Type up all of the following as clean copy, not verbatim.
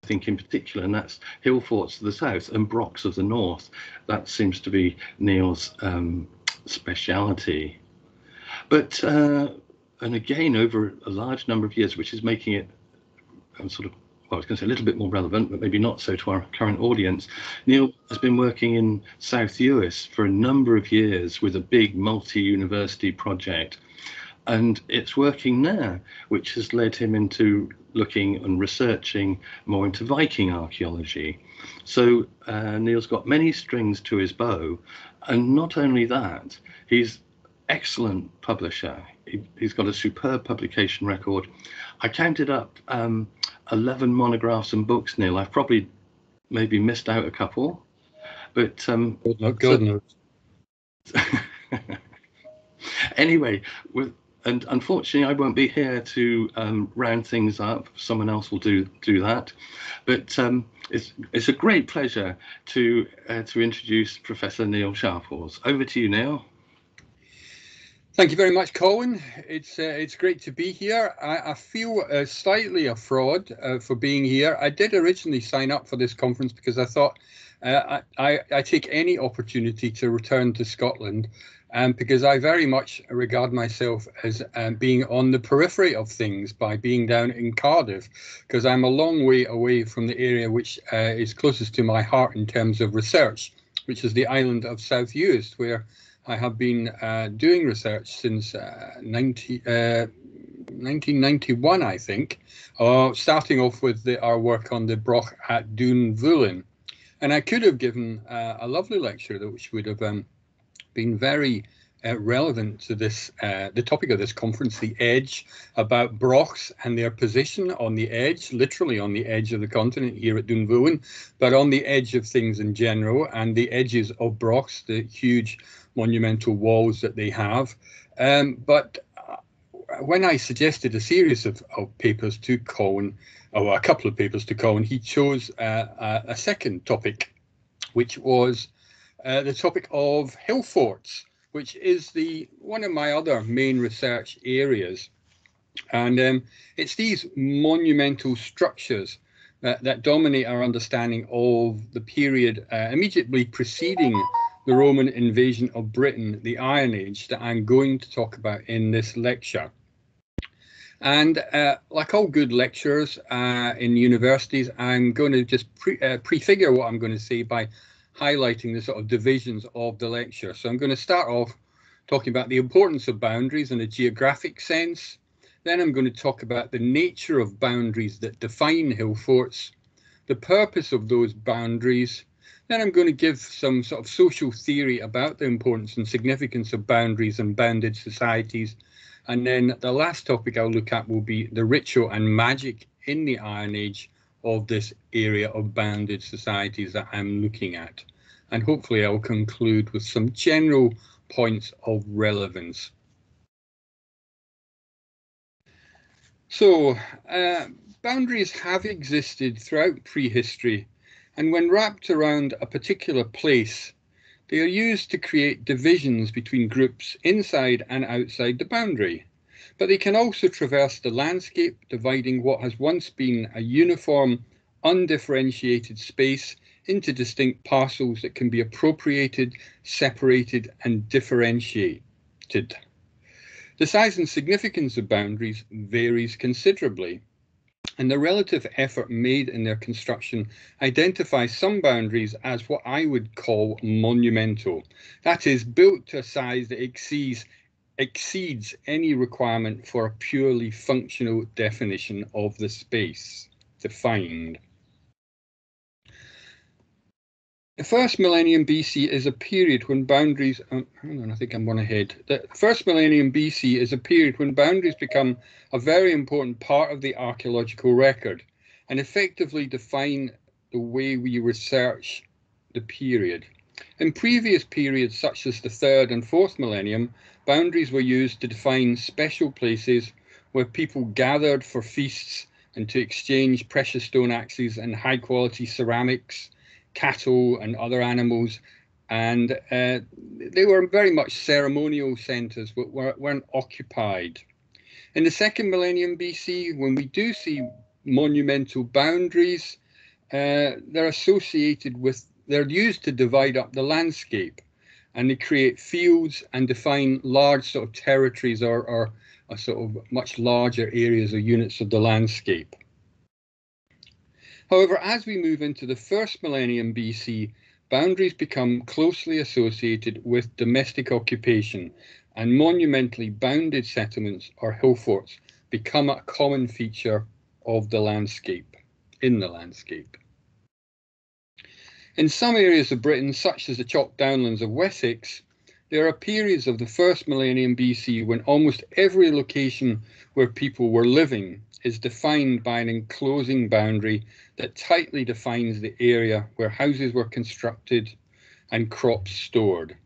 think in particular, and that's hill forts to the south and brocks of the north. That seems to be Niall's speciality. But and again, over a large number of years, which is making it sort of, well, I was going to say a little bit more relevant, but maybe not so to our current audience. Niall has been working in South Uist for a number of years with a big multi-university project. And it's working now, which has led him into looking and researching more into Viking archaeology. So Niall's got many strings to his bow. And not only that, he's excellent publisher. He's got a superb publication record. I counted up 11 monographs and books, Niall. I've probably maybe missed out a couple. But God knows. Anyway, and unfortunately, I won't be here to round things up. Someone else will do that. But it's a great pleasure to introduce Professor Niall Sharples. Over to you, Niall. Thank you very much, Colin. It's great to be here. I feel slightly a fraud for being here. I did originally sign up for this conference because I thought I take any opportunity to return to Scotland, because I very much regard myself as being on the periphery of things by being down in Cardiff, because I'm a long way away from the area which is closest to my heart in terms of research, which is the island of South Uist, where I have been doing research since 1991, I think, starting off with our work on the Broch at Dún Bhuilin. And I could have given a lovely lecture which would have been very relevant to this, the topic of this conference, the Edge, about brochs and their position on the edge, literally on the edge of the continent here at Dún Bhuilin, but on the edge of things in general, and the edges of brochs, the huge monumental walls that they have. But when I suggested a series of papers to Colin, or a couple of papers to Colin, he chose a second topic, which was the topic of hill forts, which is one of my other main research areas. And it's these monumental structures that dominate our understanding of the period immediately preceding the Roman invasion of Britain, the Iron Age, that I'm going to talk about in this lecture. And like all good lecturers in universities, I'm going to just prefigure what I'm going to say by highlighting the sort of divisions of the lecture. So I'm going to start off talking about the importance of boundaries in a geographic sense. Then I'm going to talk about the nature of boundaries that define hill forts, the purpose of those boundaries. Then I'm going to give some sort of social theory about the importance and significance of boundaries and bounded societies. And then the last topic I'll look at will be the ritual and magic in the Iron Age of this area of bounded societies that I'm looking at. And hopefully I'll conclude with some general points of relevance. So, boundaries have existed throughout prehistory, and when wrapped around a particular place, they are used to create divisions between groups inside and outside the boundary. But they can also traverse the landscape, dividing what has once been a uniform, undifferentiated space into distinct parcels that can be appropriated, separated, and differentiated. The size and significance of boundaries varies considerably, and the relative effort made in their construction identifies some boundaries as what I would call monumental. That is, built to a size that exceeds any requirement for a purely functional definition of the space defined. The first millennium BC is a period when boundaries, hang on, I think I'm one ahead. The first millennium BC is a period when boundaries become a very important part of the archaeological record and effectively define the way we research the period. In previous periods, such as the third and fourth millennium, boundaries were used to define special places where people gathered for feasts and to exchange precious stone axes and high quality ceramics, cattle and other animals, and they were very much ceremonial centres but weren't occupied. In the second millennium BC, when we do see monumental boundaries, they're used to divide up the landscape, and they create fields and define large sort of territories or sort of much larger areas or units of the landscape. However, as we move into the first millennium BC, boundaries become closely associated with domestic occupation, and monumentally bounded settlements or hill forts become a common feature of the landscape, in the landscape. In some areas of Britain, such as the chalk downlands of Wessex, there are periods of the first millennium BC when almost every location where people were living is defined by an enclosing boundary that tightly defines the area where houses were constructed and crops stored.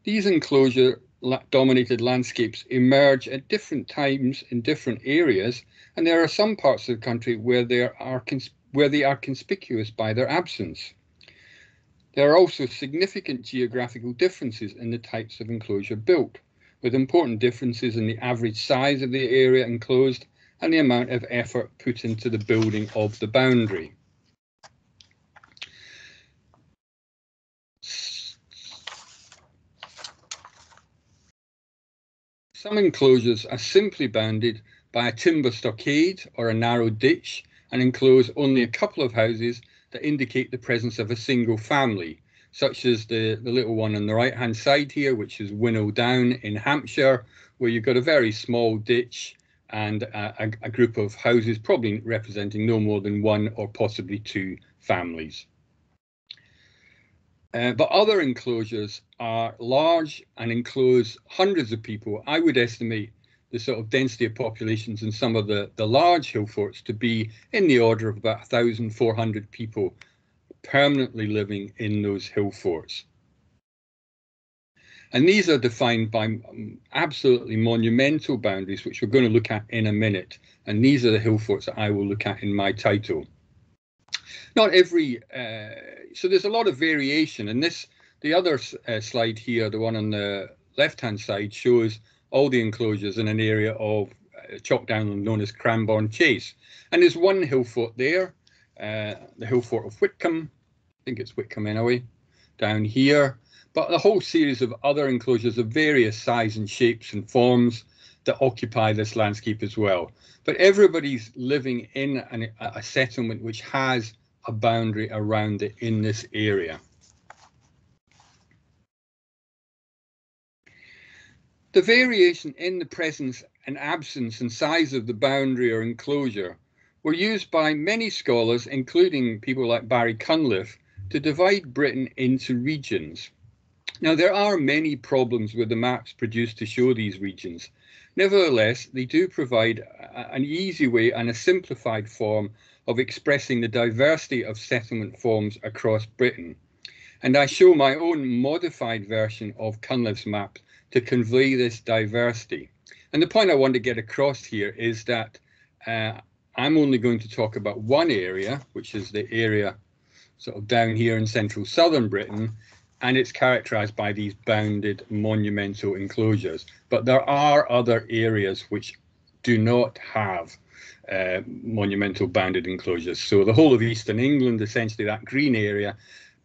These enclosure-dominated landscapes emerge at different times in different areas, and there are some parts of the country where they are conspicuous by their absence. There are also significant geographical differences in the types of enclosure built, with important differences in the average size of the area enclosed and the amount of effort put into the building of the boundary. Some enclosures are simply bounded by a timber stockade or a narrow ditch and enclose only a couple of houses that indicate the presence of a single family, such as the little one on the right-hand side here, which is Winnow Down in Hampshire, where you've got a very small ditch and a group of houses, probably representing no more than one or possibly two families. But other enclosures are large and enclose hundreds of people. I would estimate the sort of density of populations in some of the large hill forts to be in the order of about 1,400 people permanently living in those hill forts. And these are defined by absolutely monumental boundaries, which we're going to look at in a minute. And these are the hill forts that I will look at in my title. Not every, so there's a lot of variation. And the other slide here, the one on the left-hand side, shows all the enclosures in an area of chalk downland known as Cranbourne Chase. And there's one hill fort there, the hill fort of Whitcomb. I think it's Whitcomb anyway, down here. But a whole series of other enclosures of various size and shapes and forms that occupy this landscape as well. But everybody's living in a settlement which has a boundary around it in this area. The variation in the presence and absence and size of the boundary or enclosure were used by many scholars, including people like Barry Cunliffe, to divide Britain into regions. Now, there are many problems with the maps produced to show these regions. Nevertheless, they do provide an easy way and a simplified form of expressing the diversity of settlement forms across Britain. And I show my own modified version of Cunliffe's map to convey this diversity. And the point I want to get across here is that I'm only going to talk about one area, which is the area sort of down here in central southern Britain, and it's characterized by these bounded monumental enclosures. But there are other areas which do not have monumental bounded enclosures. So the whole of eastern England, essentially that green area,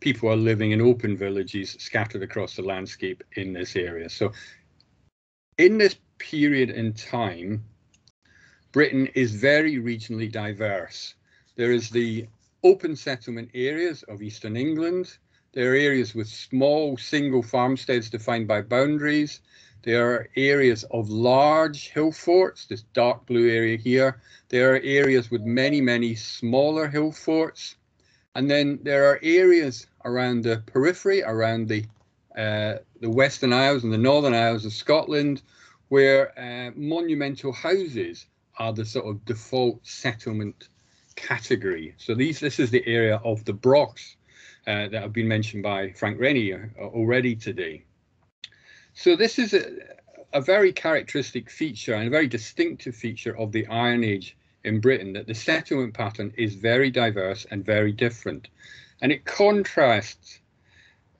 people are living in open villages scattered across the landscape in this area. So in this period in time, Britain is very regionally diverse. There is the open settlement areas of eastern England. There are areas with small single farmsteads defined by boundaries. There are areas of large hill forts, this dark blue area here. There are areas with many, many smaller hill forts. And then there are areas around the periphery, around the Western Isles and the Northern Isles of Scotland, where monumental houses are the sort of default settlement category. So this is the area of the Brochs that have been mentioned by Frank Rennie already today. So this is a very characteristic feature and a very distinctive feature of the Iron Age in Britain, that the settlement pattern is very diverse and very different. And it contrasts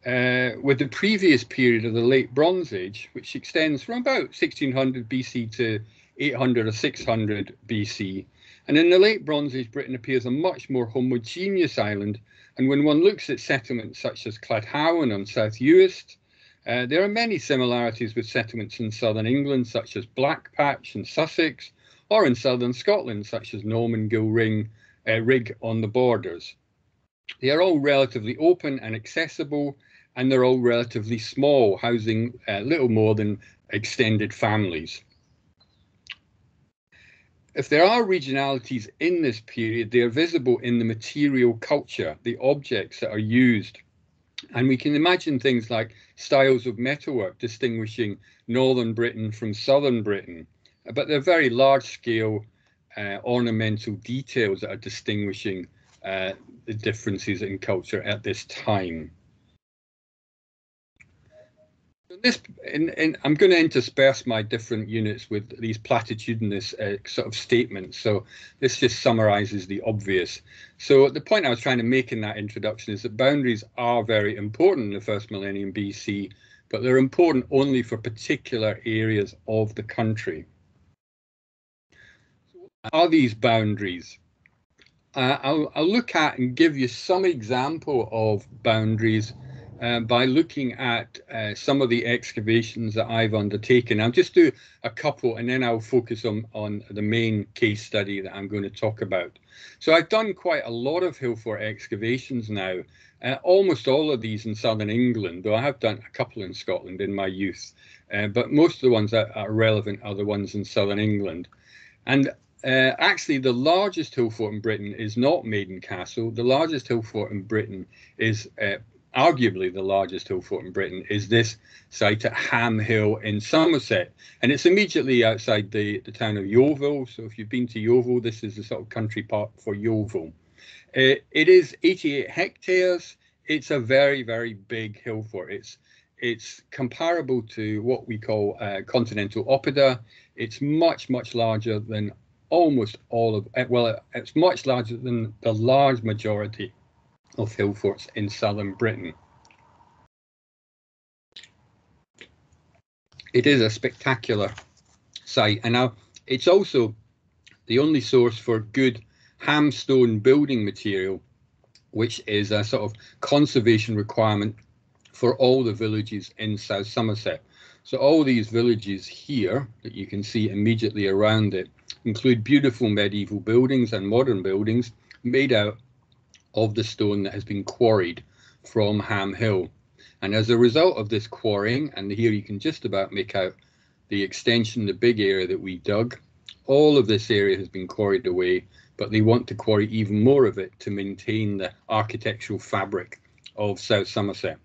with the previous period of the Late Bronze Age, which extends from about 1600 BC to 800 or 600 BC, And in the late Bronze Age, Britain appears a much more homogeneous island. And when one looks at settlements such as Cladhowen on South Uist, there are many similarities with settlements in southern England, such as Blackpatch in Sussex, or in southern Scotland, such as Normangill Rig on the borders. They are all relatively open and accessible, and they're all relatively small, housing little more than extended families. If there are regionalities in this period, they are visible in the material culture, the objects that are used. And we can imagine things like styles of metalwork distinguishing Northern Britain from Southern Britain, but they're very large-scale ornamental details that are distinguishing the differences in culture at this time. I'm going to intersperse my different units with these platitudinous sort of statements. So this just summarizes the obvious. So the point I was trying to make in that introduction is that boundaries are very important in the first millennium BC, but they're important only for particular areas of the country. So what are these boundaries? I'll look at and give you some example of boundaries by looking at some of the excavations that I've undertaken. I'll just do a couple and then I'll focus on the main case study that I'm going to talk about. So I've done quite a lot of hillfort excavations now, almost all of these in southern England, though I have done a couple in Scotland in my youth, but most of the ones that are relevant are the ones in southern England. And actually, the largest hillfort in Britain is not Maiden Castle. The largest hillfort in Britain is arguably the largest hillfort in Britain is this site at Ham Hill in Somerset, and it's immediately outside the town of Yeovil. So if you've been to Yeovil, this is the sort of country park for Yeovil. It is 88 hectares. It's a very, very big hillfort. It's comparable to what we call continental Oppida. It's much, much larger than almost all of, well, it's much larger than the large majority of hillforts in southern Britain. It is a spectacular site, and now it's also the only source for good hamstone building material, which is a sort of conservation requirement for all the villages in South Somerset. So all these villages here that you can see immediately around it include beautiful medieval buildings and modern buildings made out of the stone that has been quarried from Ham Hill. And as a result of this quarrying, and here you can just about make out the extension, the big area that we dug, all of this area has been quarried away, but they want to quarry even more of it to maintain the architectural fabric of South Somerset.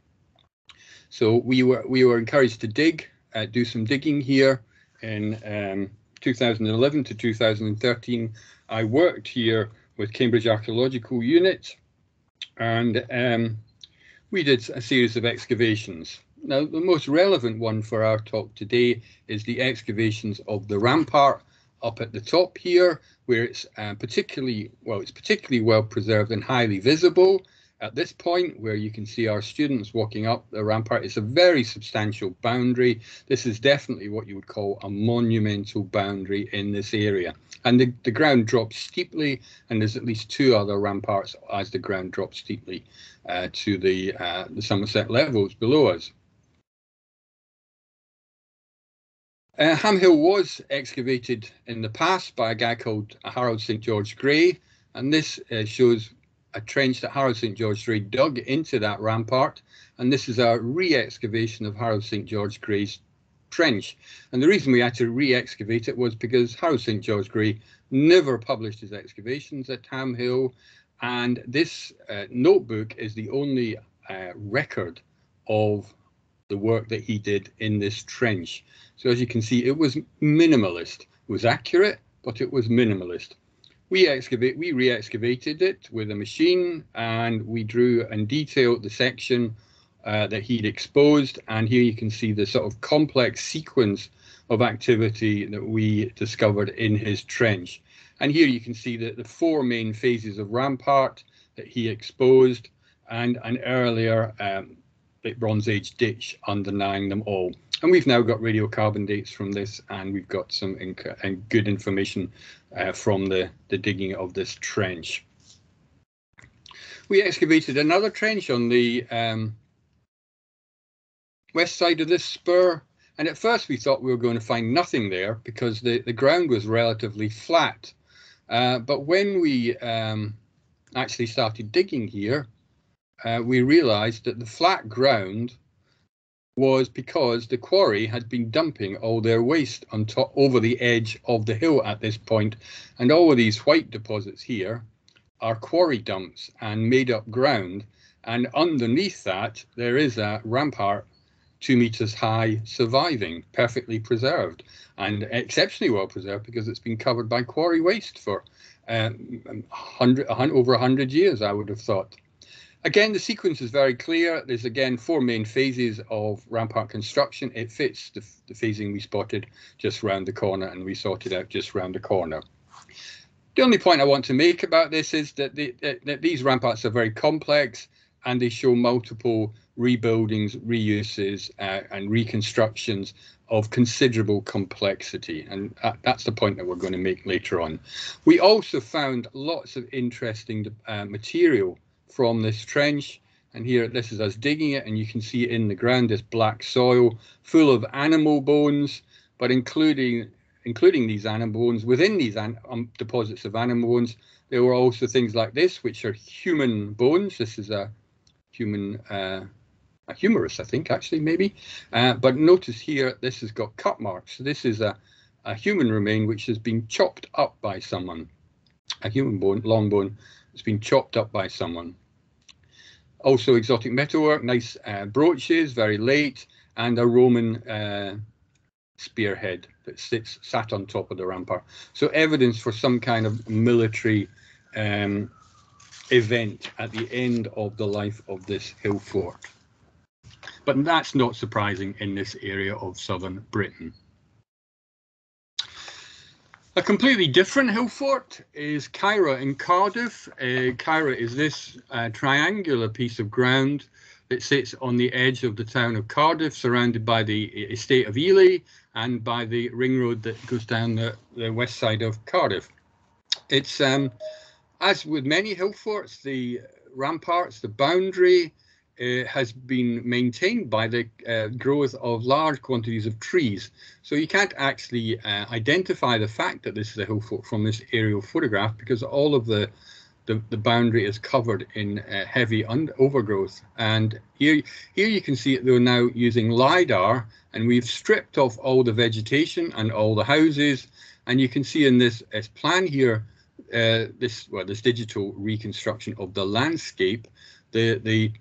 So we were encouraged to dig, do some digging here in 2011 to 2013. I worked here with Cambridge Archaeological Unit, and we did a series of excavations. Now, the most relevant one for our talk today is the excavations of the Rampart up at the top here, where it's particularly well preserved and highly visible. At this point, where you can see our students walking up the Rampart, it's a very substantial boundary. This is definitely what you would call a monumental boundary in this area. And the ground drops steeply, and there's at least two other ramparts as the ground drops steeply to the Somerset levels below us. Ham Hill was excavated in the past by a guy called Harold St George Grey, and this shows a trench that Harold St George Grey dug into that rampart, and this is a re-excavation of Harold St George Grey's trench. And the reason we had to re-excavate it was because Harold St George Grey never published his excavations at Ham Hill, and this notebook is the only record of the work that he did in this trench. So as you can see, it was minimalist. It was accurate, but it was minimalist. We re-excavated it with a machine, and we drew and detailed the section that he'd exposed. And here you can see the sort of complex sequence of activity that we discovered in his trench. And here you can see the four main phases of Rampart that he exposed, and an earlier Bronze Age ditch underlying them all. And we've now got radiocarbon dates from this, and we've got some good information from the digging of this trench. We excavated another trench on the west side of this spur, and at first we thought we were going to find nothing there because the ground was relatively flat. But when we actually started digging here, we realized that the flat ground was because the quarry had been dumping all their waste on top over the edge of the hill at this point, and all of these white deposits here are quarry dumps and made up ground, and underneath that there is a rampart 2 meters high, surviving, perfectly preserved, and exceptionally well preserved because it's been covered by quarry waste for over 100 years, I would have thought. Again, the sequence is very clear. There's again 4 main phases of rampart construction. It fits the phasing we spotted just round the corner, and we sorted out just round the corner. The only point I want to make about this is that these ramparts are very complex, and they show multiple rebuildings, reuses, and reconstructions of considerable complexity, and that's the point that we're going to make later on. We also found lots of interesting material from this trench, and here this is us digging it, and you can see in the ground this black soil full of animal bones, but including these animal bones, within these deposits of animal bones, there were also things like this, which are human bones. This is a human, a humerus, I think, actually, maybe. But notice here, this has got cut marks. So this is a human remain which has been chopped up by someone. A human bone, long bone, has been chopped up by someone. Also exotic metalwork, nice brooches, very late, and a Roman spearhead that sat on top of the rampart. So evidence for some kind of military event at the end of the life of this hill fort. But that's not surprising in this area of southern Britain. A completely different hill fort is Cairo in Cardiff. Cairo is this triangular piece of ground that sits on the edge of the town of Cardiff, surrounded by the estate of Ely and by the ring road that goes down the west side of Cardiff. It's, as with many hill forts, the ramparts, the boundary, has been maintained by the growth of large quantities of trees. So you can't actually identify the fact that this is a hill fort from this aerial photograph, because all of the boundary is covered in heavy overgrowth. And here you can see it, they're now using LiDAR, and we've stripped off all the vegetation and all the houses. And you can see in this plan here, this digital reconstruction of the landscape, the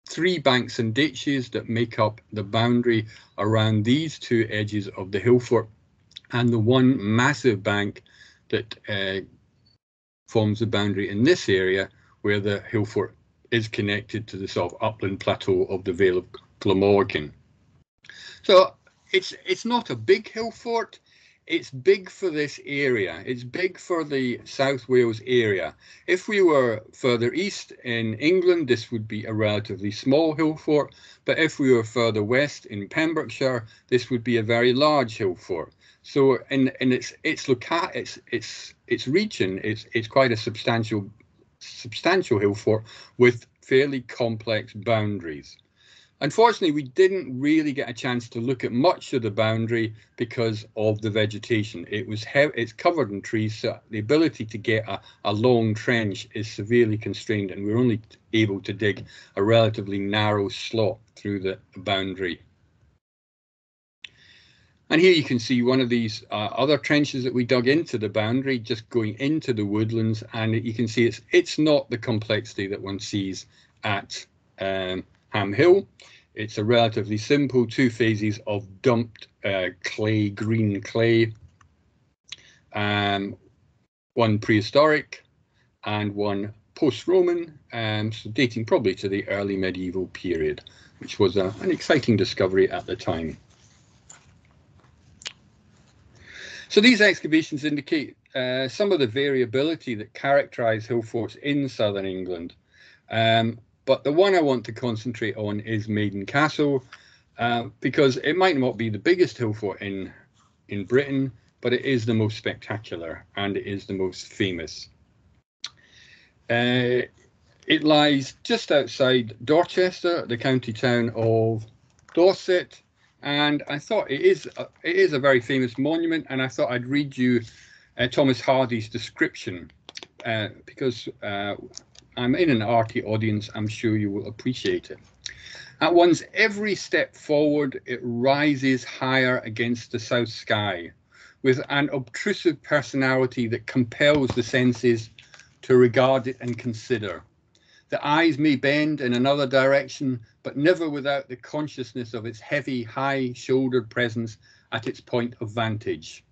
3 banks and ditches that make up the boundary around these 2 edges of the hill fort, and the 1 massive bank that forms the boundary in this area where the hill fort is connected to the sort of upland plateau of the Vale of Glamorgan. So it's not a big hill fort. It's big for this area. It's big for the South Wales area. If we were further east in England, this would be a relatively small hill fort. But if we were further west in Pembrokeshire, this would be a very large hill fort. So in its region, it's quite a substantial hill fort with fairly complex boundaries. Unfortunately, we didn't really get a chance to look at much of the boundary because of the vegetation. It's covered in trees, so the ability to get a long trench is severely constrained, and we're only able to dig a relatively narrow slot through the boundary. And here you can see one of these other trenches that we dug into the boundary, just going into the woodlands, and you can see it's not the complexity that one sees at Ham Hill. It's a relatively simple 2 phases of dumped clay, green clay, 1 prehistoric and 1 post-Roman, so dating probably to the early medieval period, which was an exciting discovery at the time. So these excavations indicate some of the variability that characterise hill forts in southern England. But the one I want to concentrate on is Maiden Castle. because it might not be the biggest hill fort in Britain, but it is the most spectacular and it is the most famous. It lies just outside Dorchester, the county town of Dorset, and I thought it is a very famous monument, and I thought I'd read you Thomas Hardy's description because I'm in an arty audience. I'm sure you will appreciate it. At one's every step forward, it rises higher against the south sky, with an obtrusive personality that compels the senses to regard it and consider. The eyes may bend in another direction, but never without the consciousness of its heavy, high-shouldered presence at its point of vantage.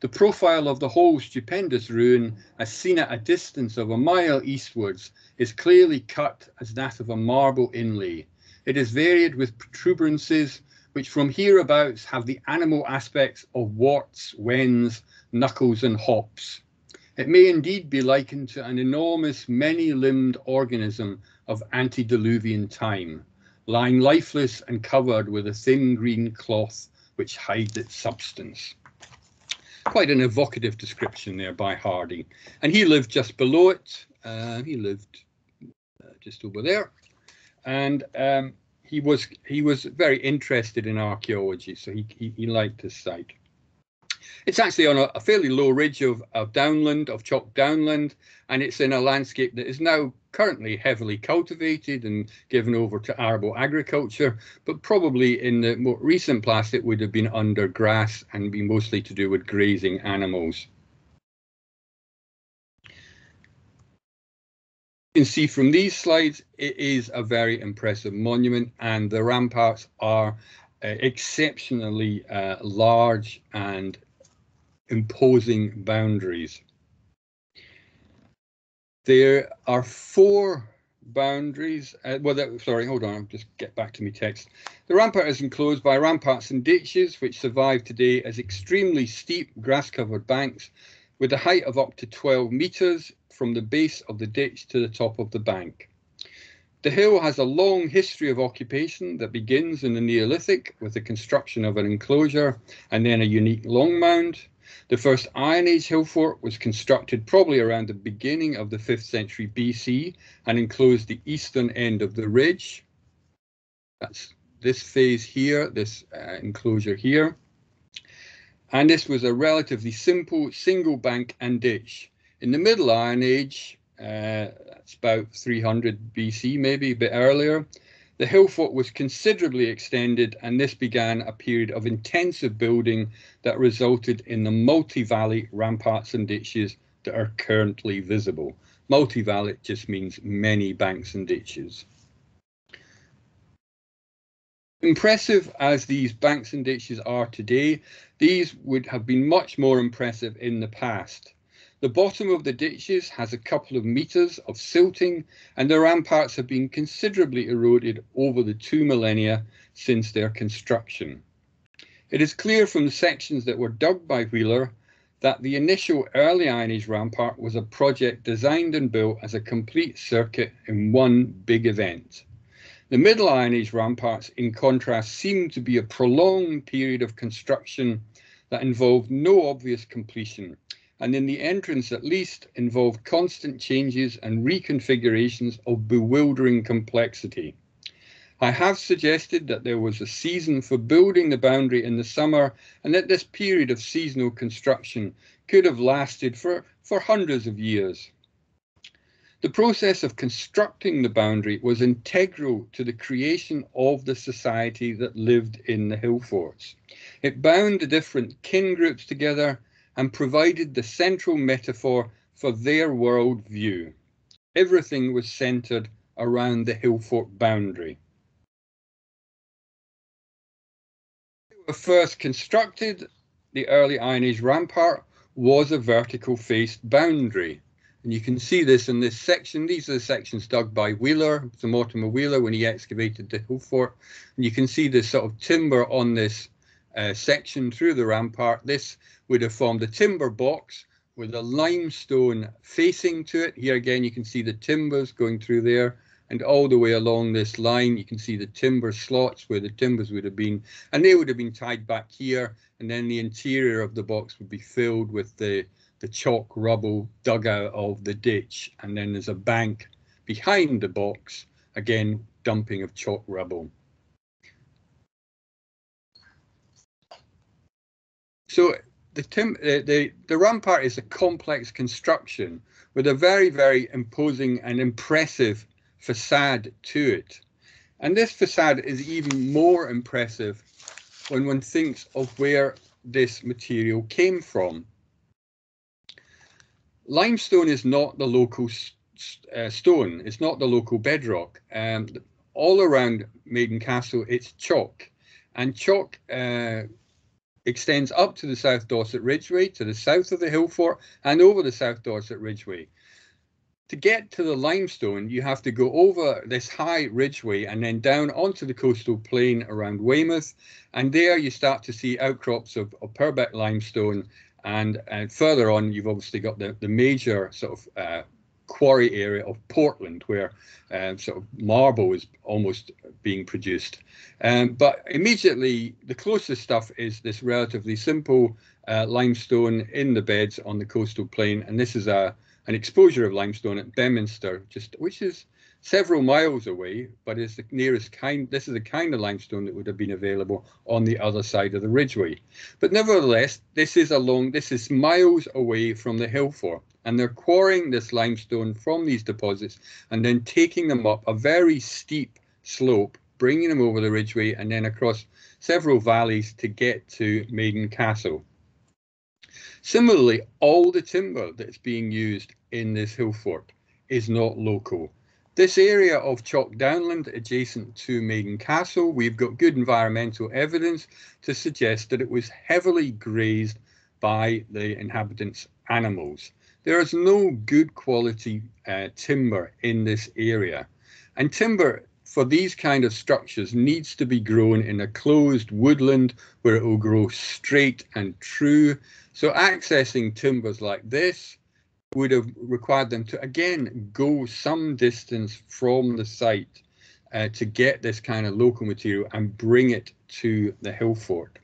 The profile of the whole stupendous ruin, as seen at a distance of a mile eastwards, is clearly cut as that of a marble inlay. It is varied with protuberances, which from hereabouts have the animal aspects of warts, wens, knuckles, and hops. It may indeed be likened to an enormous, many-limbed organism of antediluvian time, lying lifeless and covered with a thin green cloth which hides its substance. Quite an evocative description there by Hardy. And he lived just below it. He lived just over there. And he was very interested in archaeology, so he liked this site. It's actually on a fairly low ridge of downland, of chalk downland, and it's in a landscape that is now currently heavily cultivated and given over to arable agriculture, but probably in the more recent past it would have been under grass and be mostly to do with grazing animals. You can see from these slides, it is a very impressive monument, and the ramparts are exceptionally large and imposing boundaries. There are 4 boundaries. Sorry, hold on, I'll just get back to my text. The rampart is enclosed by ramparts and ditches, which survive today as extremely steep grass-covered banks with a height of up to 12 meters from the base of the ditch to the top of the bank. The hill has a long history of occupation that begins in the Neolithic with the construction of an enclosure and then a unique long mound. The first Iron Age hill fort was constructed probably around the beginning of the 5th century BC and enclosed the eastern end of the ridge. That's this phase here, this enclosure here. And this was a relatively simple single bank and ditch. In the Middle Iron Age, that's about 300 BC, maybe a bit earlier, the hill fort was considerably extended, and this began a period of intensive building that resulted in the multi-valley ramparts and ditches that are currently visible. Multi-valley just means many banks and ditches. Impressive as these banks and ditches are today, these would have been much more impressive in the past. The bottom of the ditches has a couple of meters of silting, and the ramparts have been considerably eroded over the 2 millennia since their construction. It is clear from the sections that were dug by Wheeler that the initial early Iron Age rampart was a project designed and built as a complete circuit in one big event. The Middle Iron Age ramparts, in contrast, seem to be a prolonged period of construction that involved no obvious completion, and in the entrance at least involved constant changes and reconfigurations of bewildering complexity. I have suggested that there was a season for building the boundary in the summer, and that this period of seasonal construction could have lasted for hundreds of years. The process of constructing the boundary was integral to the creation of the society that lived in the hill forts. It bound the different kin groups together and provided the central metaphor for their world view. Everything was centered around the hill fort boundary. When they were first constructed, the early Iron Age rampart was a vertical faced boundary. And you can see this in this section. These are the sections dug by Wheeler, Sir Mortimer Wheeler, when he excavated the hill fort. And you can see this sort of timber on this section through the rampart. This would have formed a timber box with a limestone facing to it. Here again, you can see the timbers going through there, and all the way along this line you can see the timber slots where the timbers would have been, and they would have been tied back here, and then the interior of the box would be filled with the chalk rubble dug out of the ditch, and then there's a bank behind the box, again dumping of chalk rubble. So the rampart is a complex construction with a very, very imposing and impressive facade to it. And this facade is even more impressive when one thinks of where this material came from. Limestone is not the local stone, it's not the local bedrock. All around Maiden Castle, it's chalk. And chalk extends up to the South Dorset Ridgeway, to the south of the hillfort, and over the South Dorset Ridgeway. To get to the limestone, you have to go over this high ridgeway and then down onto the coastal plain around Weymouth, and there you start to see outcrops of Purbeck limestone, and further on you've obviously got the major sort of quarry area of Portland, where sort of marble is almost being produced. But immediately the closest stuff is this relatively simple limestone in the beds on the coastal plain, and this is an exposure of limestone at Beminster, which is several miles away, but is the nearest kind. This is the kind of limestone that would have been available on the other side of the ridgeway. But nevertheless, this is miles away from the hillfort, and they're quarrying this limestone from these deposits and then taking them up a very steep slope, bringing them over the ridgeway and then across several valleys to get to Maiden Castle. Similarly, all the timber that's being used in this hillfort is not local. This area of chalk downland adjacent to Maiden Castle, we've got good environmental evidence to suggest that it was heavily grazed by the inhabitants' animals. There is no good quality timber in this area, and timber for these kind of structures needs to be grown in a closed woodland where it will grow straight and true. So accessing timbers like this would have required them to again go some distance from the site to get this kind of local material and bring it to the hillfort.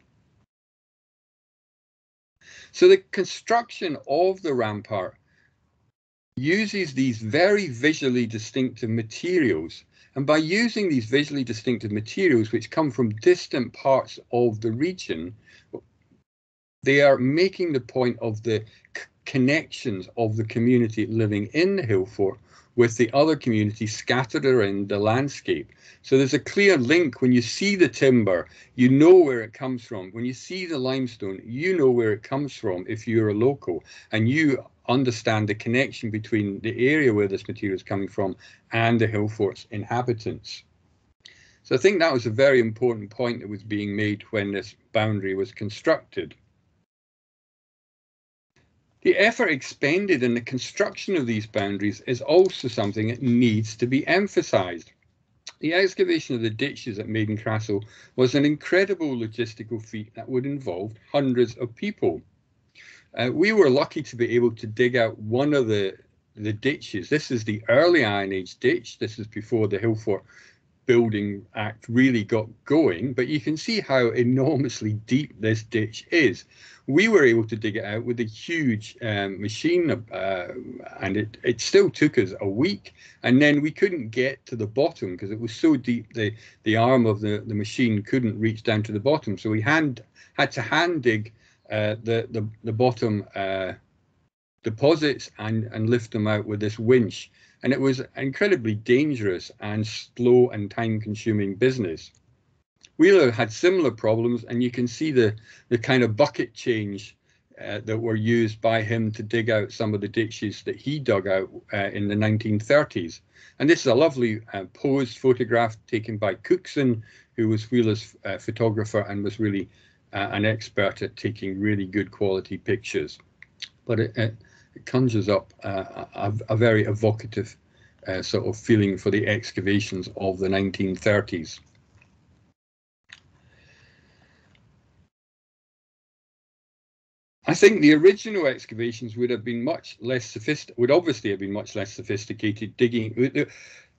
So the construction of the rampart uses these very visually distinctive materials, and by using these visually distinctive materials which come from distant parts of the region, they are making the point of the connections of the community living in the hillfort with the other communities scattered around the landscape. So there's a clear link. When you see the timber, you know where it comes from. When you see the limestone, you know where it comes from if you're a local, and you understand the connection between the area where this material is coming from and the hillfort's inhabitants. So I think that was a very important point that was being made when this boundary was constructed. The effort expended in the construction of these boundaries is also something that needs to be emphasised. The excavation of the ditches at Maiden Castle was an incredible logistical feat that would involve hundreds of people. We were lucky to be able to dig out one of the ditches. This is the early Iron Age ditch. This is before the Hillfort Building Act really got going, but you can see how enormously deep this ditch is. We were able to dig it out with a huge machine, and it still took us a week, and then we couldn't get to the bottom because it was so deep. The arm of the machine couldn't reach down to the bottom, so we had to hand dig the bottom deposits and lift them out with this winch. And it was incredibly dangerous and slow and time-consuming business. Wheeler had similar problems, and you can see the kind of bucket change that were used by him to dig out some of the ditches that he dug out in the 1930s. And this is a lovely posed photograph taken by Cookson, who was Wheeler's photographer and was really an expert at taking really good quality pictures. But it conjures up a very evocative sort of feeling for the excavations of the 1930s. I think the original excavations would have been much less sophisticated, would obviously have been much less sophisticated digging.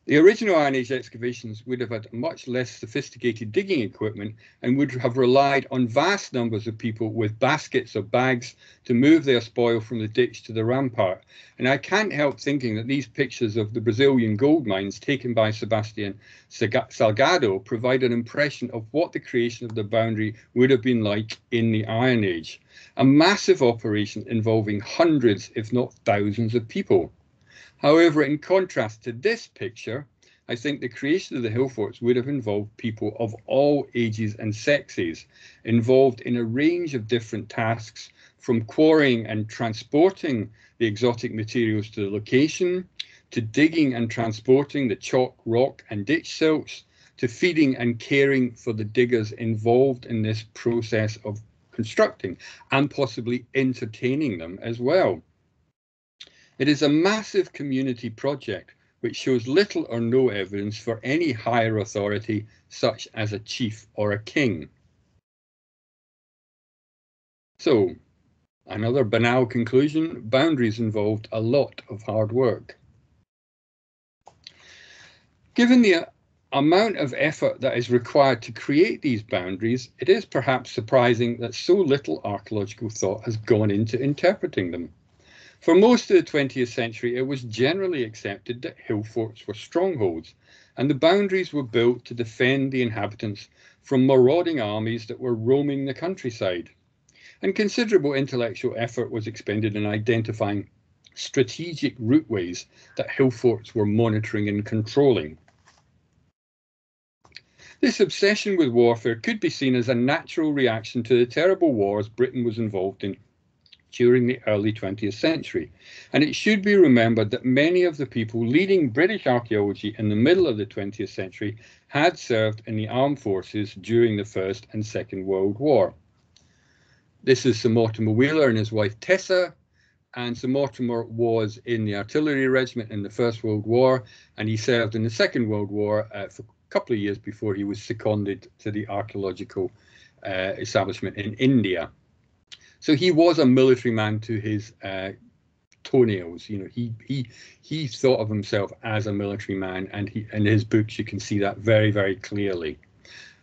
The original Iron Age excavations would have had much less sophisticated digging equipment and would have relied on vast numbers of people with baskets or bags to move their spoil from the ditch to the rampart. And I can't help thinking that these pictures of the Brazilian gold mines taken by Sebastian Salgado provide an impression of what the creation of the boundary would have been like in the Iron Age. A massive operation involving hundreds, if not thousands of people. However, in contrast to this picture, I think the creation of the hill forts would have involved people of all ages and sexes, involved in a range of different tasks, from quarrying and transporting the exotic materials to the location, to digging and transporting the chalk, rock and ditch silts, to feeding and caring for the diggers involved in this process of constructing, and possibly entertaining them as well. It is a massive community project which shows little or no evidence for any higher authority, such as a chief or a king. So, another banal conclusion, boundaries involved a lot of hard work. Given the amount of effort that is required to create these boundaries, it is perhaps surprising that so little archaeological thought has gone into interpreting them. For most of the 20th century, it was generally accepted that hill forts were strongholds, and the boundaries were built to defend the inhabitants from marauding armies that were roaming the countryside. And considerable intellectual effort was expended in identifying strategic routeways that hill forts were monitoring and controlling. This obsession with warfare could be seen as a natural reaction to the terrible wars Britain was involved in during the early 20th century. And it should be remembered that many of the people leading British archaeology in the middle of the 20th century had served in the armed forces during the First and Second World War. This is Sir Mortimer Wheeler and his wife Tessa, and Sir Mortimer was in the artillery regiment in the First World War, and he served in the Second World War for a couple of years before he was seconded to the archaeological establishment in India. So he was a military man to his toenails. You know, he thought of himself as a military man, and in his books you can see that very, very clearly.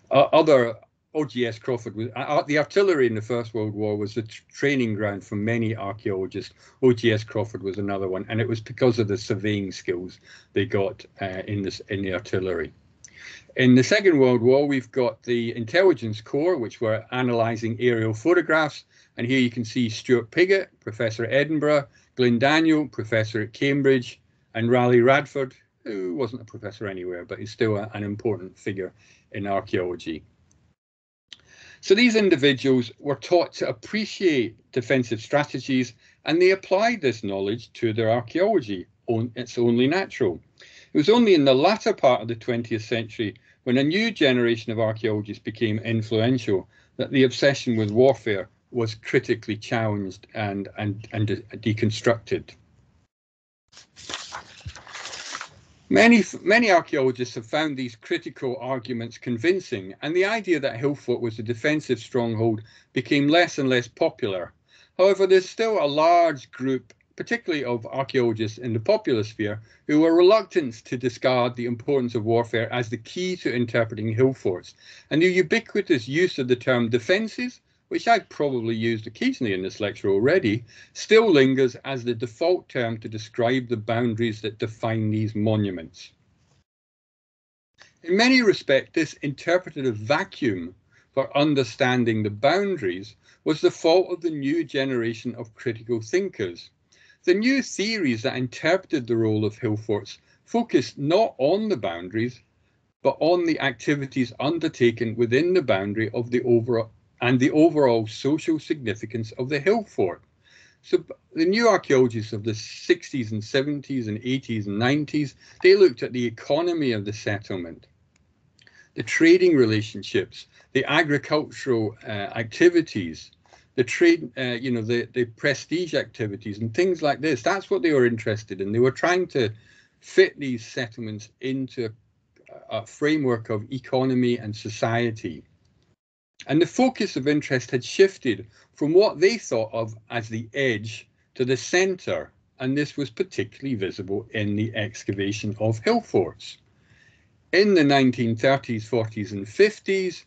Other OGS Crawford was the artillery in the First World War was the training ground for many archaeologists. OGS Crawford was another one, and it was because of the surveying skills they got in the artillery. In the Second World War, we've got the Intelligence Corps, which were analysing aerial photographs. And here you can see Stuart Piggott, Professor at Edinburgh, Glyn Daniel, Professor at Cambridge, and Raleigh Radford, who wasn't a professor anywhere, but is still an important figure in archaeology. So these individuals were taught to appreciate defensive strategies, and they applied this knowledge to their archaeology. It's only natural. It was only in the latter part of the 20th century, when a new generation of archaeologists became influential, that the obsession with warfare was critically challenged and deconstructed. Many archaeologists have found these critical arguments convincing, and the idea that hill fort was a defensive stronghold became less and less popular. However, there's still a large group, particularly of archaeologists in the popular sphere, who are reluctant to discard the importance of warfare as the key to interpreting hill forts. And the ubiquitous use of the term defences, which I've probably used occasionally in this lecture already, still lingers as the default term to describe the boundaries that define these monuments. In many respects, this interpretative vacuum for understanding the boundaries was the fault of the new generation of critical thinkers. The new theories that interpreted the role of hill forts focused not on the boundaries, but on the activities undertaken within the boundary of the overall social significance of the hill fort. So the new archaeologists of the 60s and 70s and 80s and 90s, they looked at the economy of the settlement, the trading relationships, the agricultural activities, the trade, the prestige activities and things like this. That's what they were interested in. They were trying to fit these settlements into a framework of economy and society. And the focus of interest had shifted from what they thought of as the edge to the centre. and this was particularly visible in the excavation of hill forts. In the 1930s, 40s and 50s,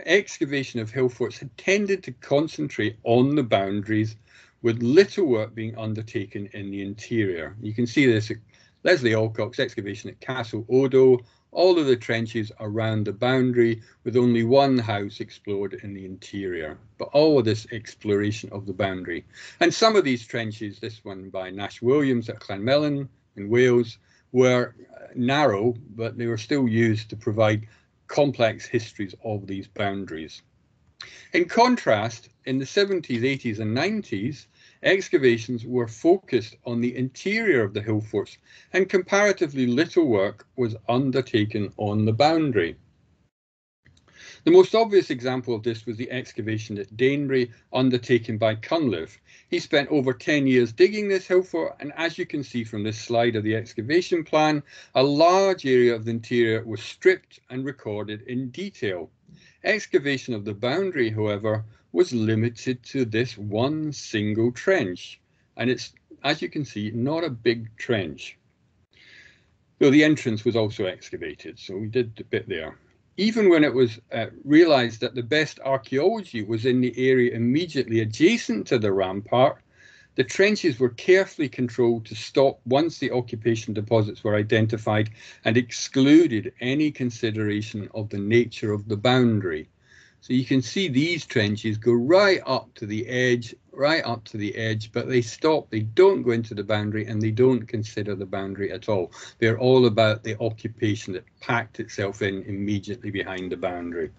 excavation of hill forts had tended to concentrate on the boundaries, with little work being undertaken in the interior. You can see this at Leslie Alcock's excavation at Castle Odo, all of the trenches around the boundary, with only one house explored in the interior. But all of this exploration of the boundary. And some of these trenches, this one by Nash Williams at Clanmellan in Wales, were narrow, but they were still used to provide complex histories of these boundaries. In contrast, in the 70s, 80s and 90s, excavations were focused on the interior of the hill forts, and comparatively little work was undertaken on the boundary. The most obvious example of this was the excavation at Danbury undertaken by Cunliffe. He spent over 10 years digging this hill fort, and as you can see from this slide of the excavation plan, a large area of the interior was stripped and recorded in detail. Excavation of the boundary, however, was limited to this one single trench, and it's, as you can see, not a big trench. Though the entrance was also excavated, so we did a bit there. Even when it was realised that the best archaeology was in the area immediately adjacent to the rampart, the trenches were carefully controlled to stop once the occupation deposits were identified, and excluded any consideration of the nature of the boundary. So you can see these trenches go right up to the edge, but they stop, they don't go into the boundary, and they don't consider the boundary at all. They're all about the occupation that packed itself in immediately behind the boundary.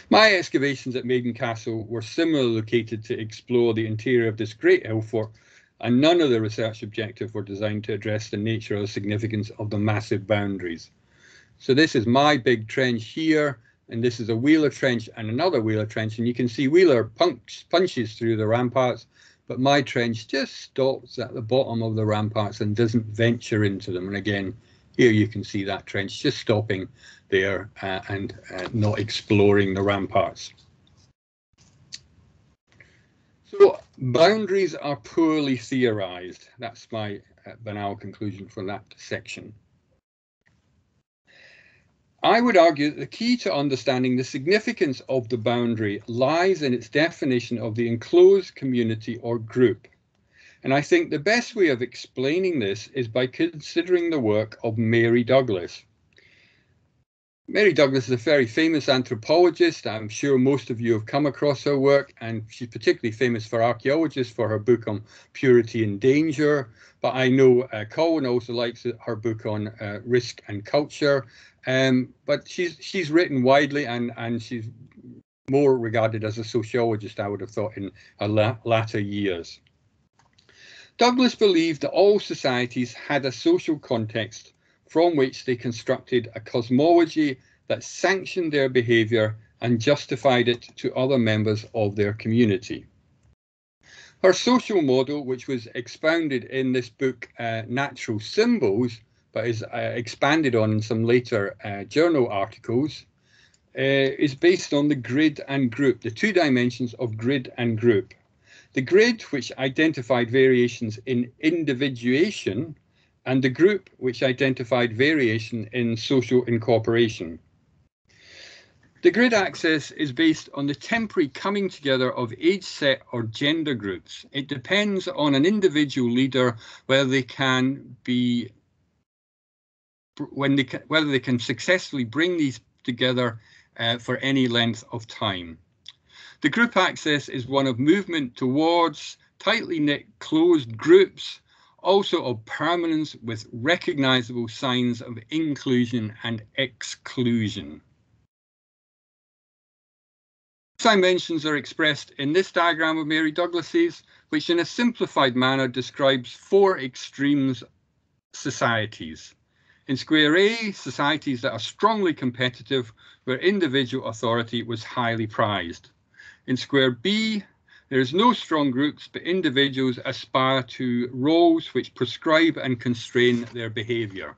My excavations at Maiden Castle were similarly located to explore the interior of this great hill fort, and none of the research objectives were designed to address the nature or significance of the massive boundaries. So this is my big trench here, and this is a Wheeler trench and another Wheeler trench, and you can see Wheeler punches through the ramparts, but my trench just stops at the bottom of the ramparts and doesn't venture into them. And again, here you can see that trench just stopping there and not exploring the ramparts. So boundaries are poorly theorized. That's my banal conclusion for that section. I would argue that the key to understanding the significance of the boundary lies in its definition of the enclosed community or group. And I think the best way of explaining this is by considering the work of Mary Douglas. Mary Douglas is a very famous anthropologist. I'm sure most of you have come across her work, and she's particularly famous for archaeologists for her book on purity and danger. But I know Colin also likes her book on risk and culture. But she's written widely, and she's more regarded as a sociologist, I would have thought, in her latter years. Douglas believed that all societies had a social context from which they constructed a cosmology that sanctioned their behaviour and justified it to other members of their community. Her social model, which was expounded in this book, Natural Symbols, but is expanded on in some later journal articles, is based on the grid and group, the two dimensions of grid and group. The grid, which identified variations in individuation, and the group, which identified variation in social incorporation. The grid axis is based on the temporary coming together of age set or gender groups. It depends on an individual leader whether they can successfully bring these together for any length of time. The group axis is one of movement towards tightly knit closed groups, also of permanence with recognizable signs of inclusion and exclusion. Dimensions are expressed in this diagram of Mary Douglas's, which in a simplified manner describes four extremes societies. In square A, societies that are strongly competitive, where individual authority was highly prized. In square B, there is no strong groups, but individuals aspire to roles which prescribe and constrain their behaviour.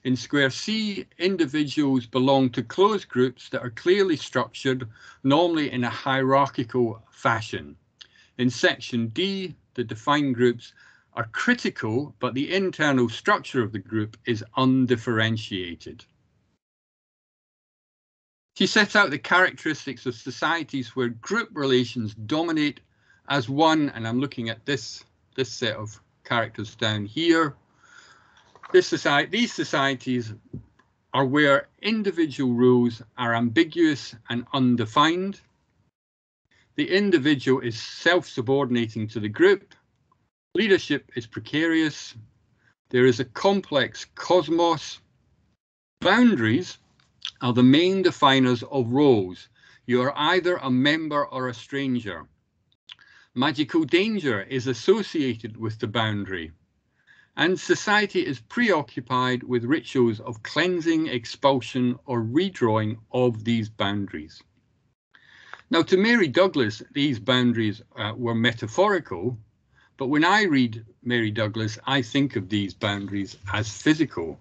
In square C, individuals belong to closed groups that are clearly structured, normally in a hierarchical fashion. In section D, the defined groups are critical, but the internal structure of the group is undifferentiated. She sets out the characteristics of societies where group relations dominate as one, and I'm looking at this set of characters down here. These societies are where individual roles are ambiguous and undefined. The individual is self-subordinating to the group. Leadership is precarious. There is a complex cosmos. Boundaries are the main definers of roles. You are either a member or a stranger. Magical danger is associated with the boundary, and society is preoccupied with rituals of cleansing, expulsion, or redrawing of these boundaries. Now, to Mary Douglas, these boundaries were metaphorical, but when I read Mary Douglas, I think of these boundaries as physical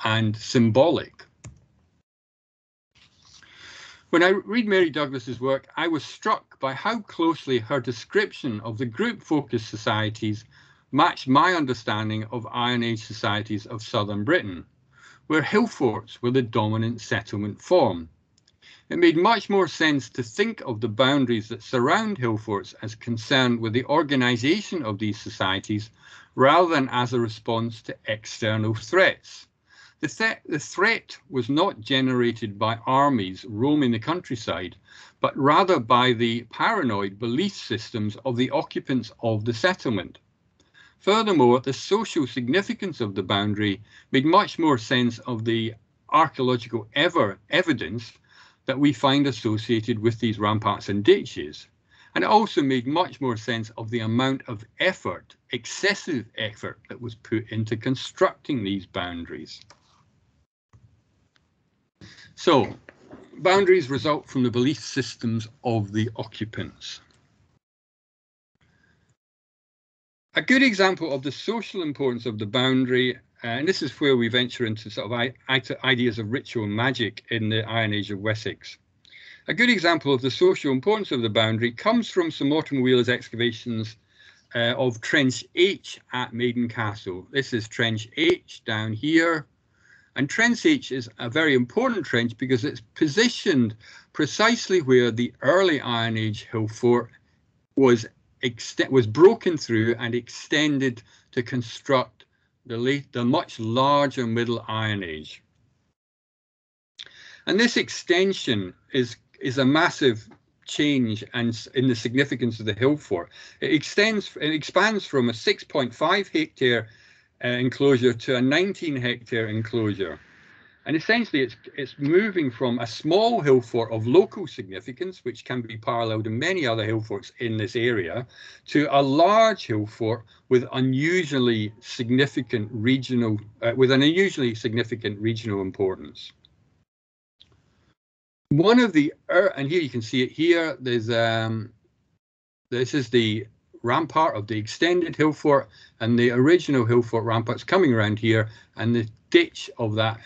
and symbolic. When I read Mary Douglas's work, I was struck by how closely her description of the group-focused societies matched my understanding of Iron Age societies of southern Britain, where hill forts were the dominant settlement form. It made much more sense to think of the boundaries that surround hill forts as concerned with the organisation of these societies rather than as a response to external threats. The threat was not generated by armies roaming the countryside, but rather by the paranoid belief systems of the occupants of the settlement. Furthermore, the social significance of the boundary made much more sense of the archaeological evidence that we find associated with these ramparts and ditches. And it also made much more sense of the amount of effort, excessive effort, that was put into constructing these boundaries. So, boundaries result from the belief systems of the occupants. A good example of the social importance of the boundary, and this is where we venture into sort of ideas of ritual and magic in the Iron Age of Wessex. A good example of the social importance of the boundary comes from Sir Mortimer Wheeler's excavations of Trench H at Maiden Castle. This is Trench H down here. And Trench H is a very important trench because it's positioned precisely where the early Iron Age hill fort was broken through and extended to construct the much larger Middle Iron Age. And this extension is a massive change and in the significance of the hill fort. It expands from a 6.5 hectare enclosure to a 19 hectare enclosure. And essentially it's moving from a small hill fort of local significance, which can be paralleled in many other hill forts in this area, to a large hill fort with an unusually significant regional importance. One of the, and here you can see it here, there's this is the rampart of the extended hill fort, and the original hill fort ramparts coming around here, and the ditch of that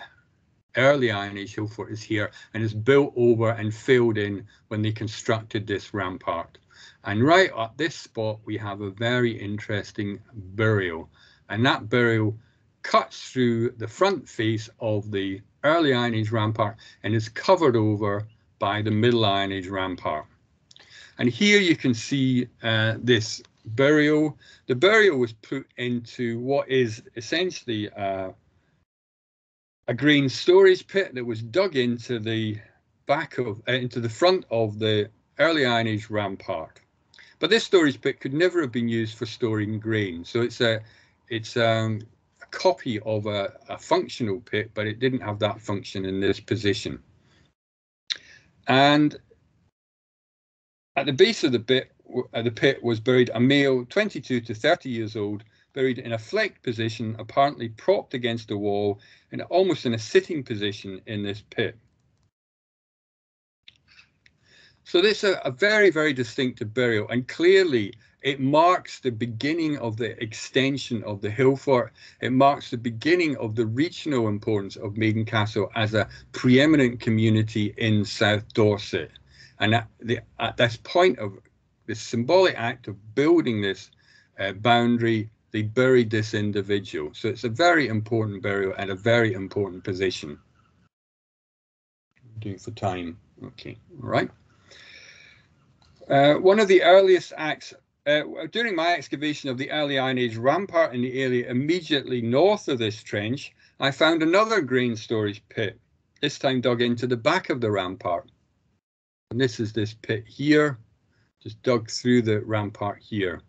early Iron Age hill fort is here and is built over and filled in when they constructed this rampart. And right at this spot we have a very interesting burial, and that burial cuts through the front face of the early Iron Age rampart and is covered over by the Middle Iron Age rampart. And here you can see this burial. The burial was put into what is essentially a grain storage pit that was dug into the into the front of the early Iron Age rampart. But this storage pit could never have been used for storing grain. So it's a copy of a functional pit, but it didn't have that function in this position. And at the base of the pit was buried a male 22 to 30 years old, buried in a flecked position, apparently propped against a wall and almost in a sitting position in this pit. So this is a very, very distinctive burial, and clearly it marks the beginning of the extension of the hill fort. It marks the beginning of the regional importance of Maiden Castle as a preeminent community in South Dorset. And at this point of this symbolic act of building this boundary, they buried this individual. So it's a very important burial at a very important position. Doing for time. Okay, all right. One of the earliest acts during my excavation of the early Iron Age rampart in the area immediately north of this trench, I found another grain storage pit, this time dug into the back of the rampart. And this is this pit here, just dug through the rampart here.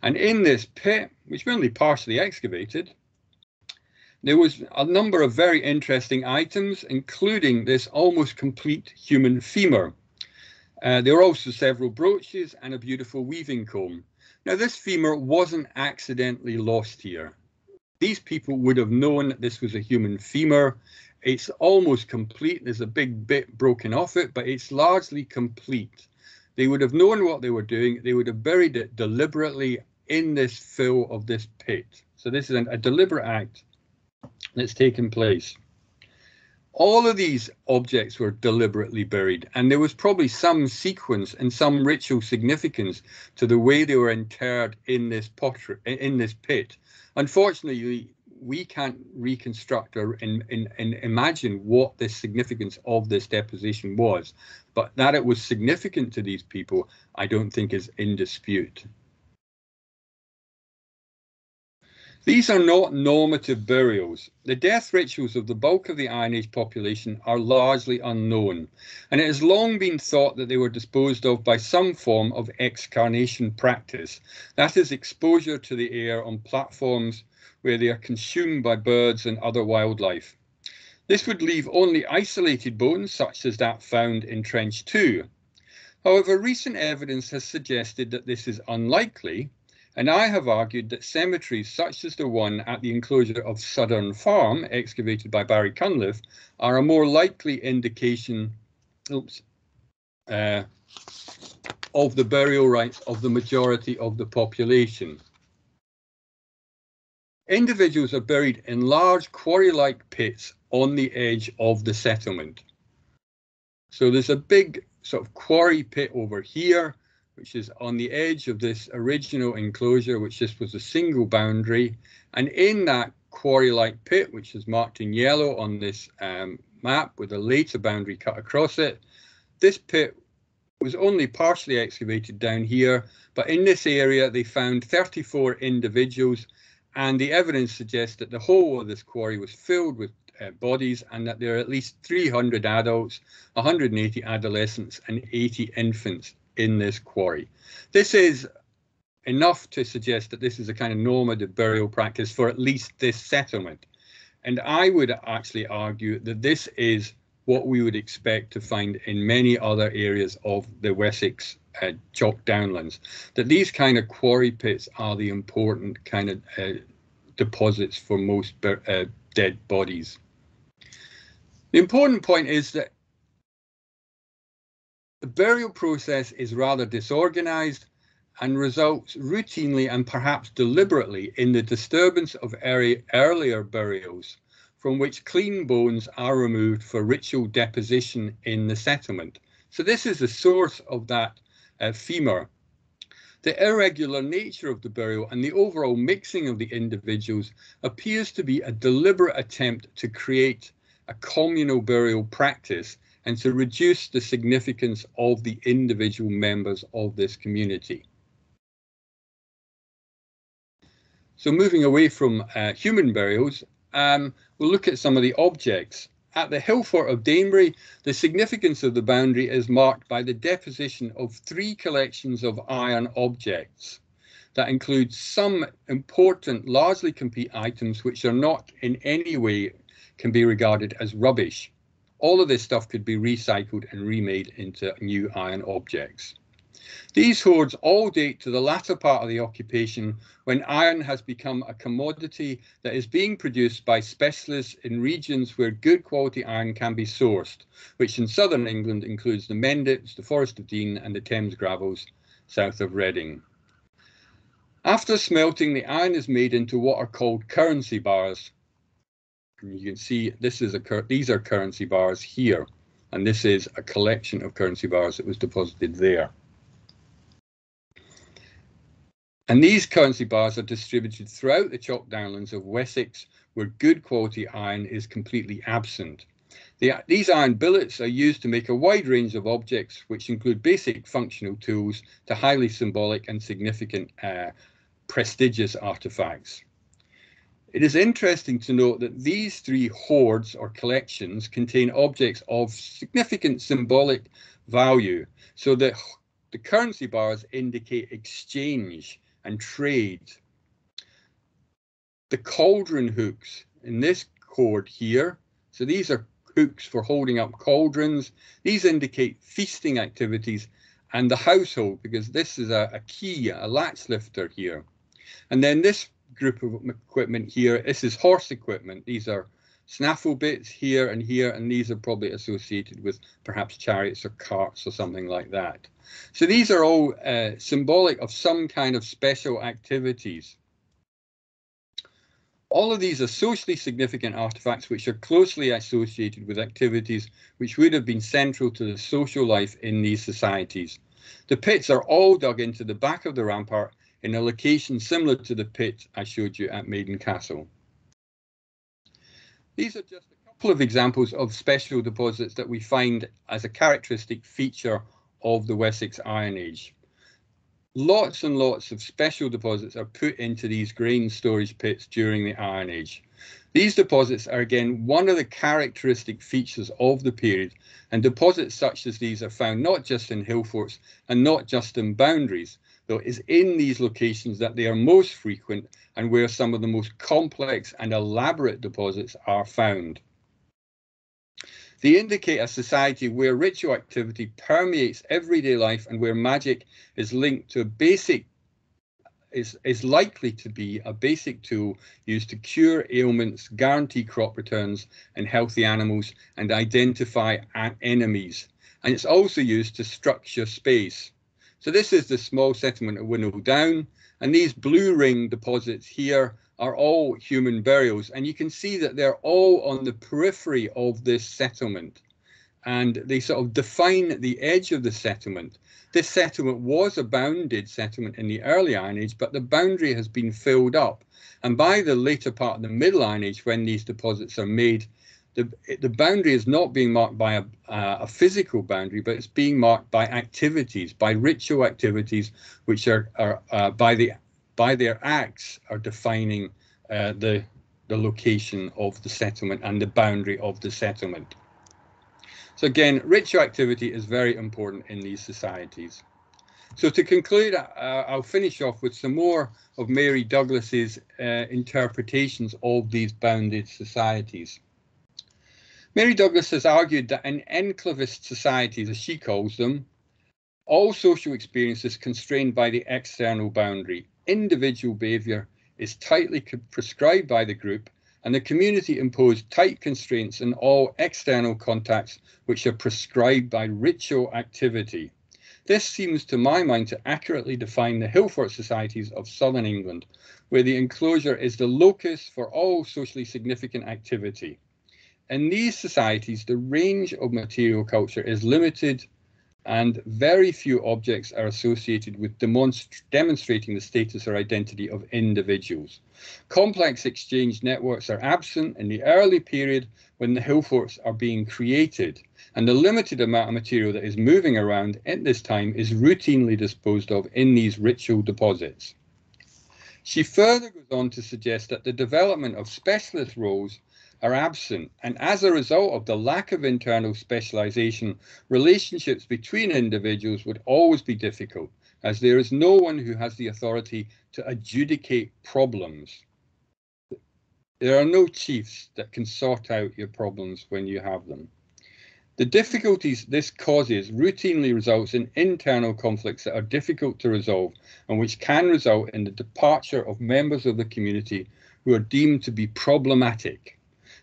And in this pit, which was only partially excavated, there was a number of very interesting items, including this almost complete human femur. There were also several brooches and a beautiful weaving comb. Now, this femur wasn't accidentally lost here. These people would have known that this was a human femur. It's almost complete. There's a big bit broken off it, but it's largely complete. They would have known what they were doing. They would have buried it deliberately in this fill of this pit. So this is a deliberate act that's taken place. All of these objects were deliberately buried, and there was probably some sequence and some ritual significance to the way they were interred in this pottery, in this pit. Unfortunately, we can't reconstruct or imagine what the significance of this deposition was, but that it was significant to these people, I don't think is in dispute. These are not normative burials. The death rituals of the bulk of the Iron Age population are largely unknown, and it has long been thought that they were disposed of by some form of excarnation practice, that is, exposure to the air on platforms where they are consumed by birds and other wildlife. This would leave only isolated bones, such as that found in Trench 2. However, recent evidence has suggested that this is unlikely, and I have argued that cemeteries such as the one at the enclosure of Southern Farm, excavated by Barry Cunliffe, are a more likely indication of the burial rites of the majority of the population. Individuals are buried in large quarry-like pits on the edge of the settlement. So there's a big sort of quarry pit over here, which is on the edge of this original enclosure, which just was a single boundary. And in that quarry-like pit, which is marked in yellow on this map with a later boundary cut across it, this pit was only partially excavated down here, but in this area they found 34 individuals, and the evidence suggests that the whole of this quarry was filled with bodies, and that there are at least 300 adults, 180 adolescents, and 80 infants in this quarry. This is enough to suggest that this is a kind of normative burial practice for at least this settlement. And I would actually argue that this is what we would expect to find in many other areas of the Wessex chalk downlands, that these kind of quarry pits are the important kind of deposits for most dead bodies. The important point is that the burial process is rather disorganized and results routinely and perhaps deliberately in the disturbance of earlier burials from which clean bones are removed for ritual deposition in the settlement. So this is the source of that femur. The irregular nature of the burial and the overall mixing of the individuals appears to be a deliberate attempt to create a communal burial practice and to reduce the significance of the individual members of this community. So moving away from human burials, we'll look at some of the objects. At the hillfort of Danbury, the significance of the boundary is marked by the deposition of 3 collections of iron objects that include some important, largely complete items which are not in any way can be regarded as rubbish. All of this stuff could be recycled and remade into new iron objects. These hoards all date to the latter part of the occupation, when iron has become a commodity that is being produced by specialists in regions where good quality iron can be sourced, which in southern England includes the Mendips, the Forest of Dean and the Thames Gravels south of Reading. After smelting, the iron is made into what are called currency bars. And you can see this is these are currency bars here, and this is a collection of currency bars that was deposited there. And these currency bars are distributed throughout the chalk downlands of Wessex, where good quality iron is completely absent. These iron billets are used to make a wide range of objects, which include basic functional tools to highly symbolic and significant prestigious artifacts. It is interesting to note that these three hoards or collections contain objects of significant symbolic value, so that the currency bars indicate exchange and trade. The cauldron hooks in this hoard here, so these are hooks for holding up cauldrons. These indicate feasting activities, and the household, because this is a key, a latch lifter here. And then this group of equipment here, this is horse equipment. These are snaffle bits here, and these are probably associated with perhaps chariots or carts or something like that. So these are all symbolic of some kind of special activities. All of these are socially significant artifacts which are closely associated with activities which would have been central to the social life in these societies. The pits are all dug into the back of the rampart in a location similar to the pit I showed you at Maiden Castle. These are just a couple of examples of special deposits that we find as a characteristic feature of the Wessex Iron Age. Lots and lots of special deposits are put into these grain storage pits during the Iron Age. These deposits are again one of the characteristic features of the period, and deposits such as these are found not just in hill forts and not just in boundaries, though it is in these locations that they are most frequent and where some of the most complex and elaborate deposits are found. They indicate a society where ritual activity permeates everyday life and where magic is linked to a basic, is likely to be a basic tool used to cure ailments, guarantee crop returns and healthy animals, and identify enemies. And it's also used to structure space. So this is the small settlement of Winnell Down, and these blue ring deposits here are all human burials, and you can see that they're all on the periphery of this settlement, and they sort of define the edge of the settlement. This settlement was a bounded settlement in the early Iron Age, but the boundary has been filled up, and by the later part of the Middle Iron Age, when these deposits are made, the boundary is not being marked by a physical boundary, but it's being marked by activities, by ritual activities, which are by their acts are defining the location of the settlement and the boundary of the settlement. So again, ritual activity is very important in these societies. So to conclude, I'll finish off with some more of Mary Douglas's interpretations of these bounded societies. Mary Douglas has argued that in enclavist societies, as she calls them, all social experience is constrained by the external boundary. Individual behaviour is tightly prescribed by the group, and the community imposed tight constraints on all external contacts which are prescribed by ritual activity. This seems to my mind to accurately define the hill fort societies of southern England, where the enclosure is the locus for all socially significant activity. In these societies, the range of material culture is limited, and very few objects are associated with demonstrating the status or identity of individuals. Complex exchange networks are absent in the early period when the hill forts are being created, and the limited amount of material that is moving around at this time is routinely disposed of in these ritual deposits. She further goes on to suggest that the development of specialist roles are absent, and as a result of the lack of internal specialization, relationships between individuals would always be difficult, as there is no one who has the authority to adjudicate problems. There are no chiefs that can sort out your problems when you have them. The difficulties this causes routinely results in internal conflicts that are difficult to resolve and which can result in the departure of members of the community who are deemed to be problematic.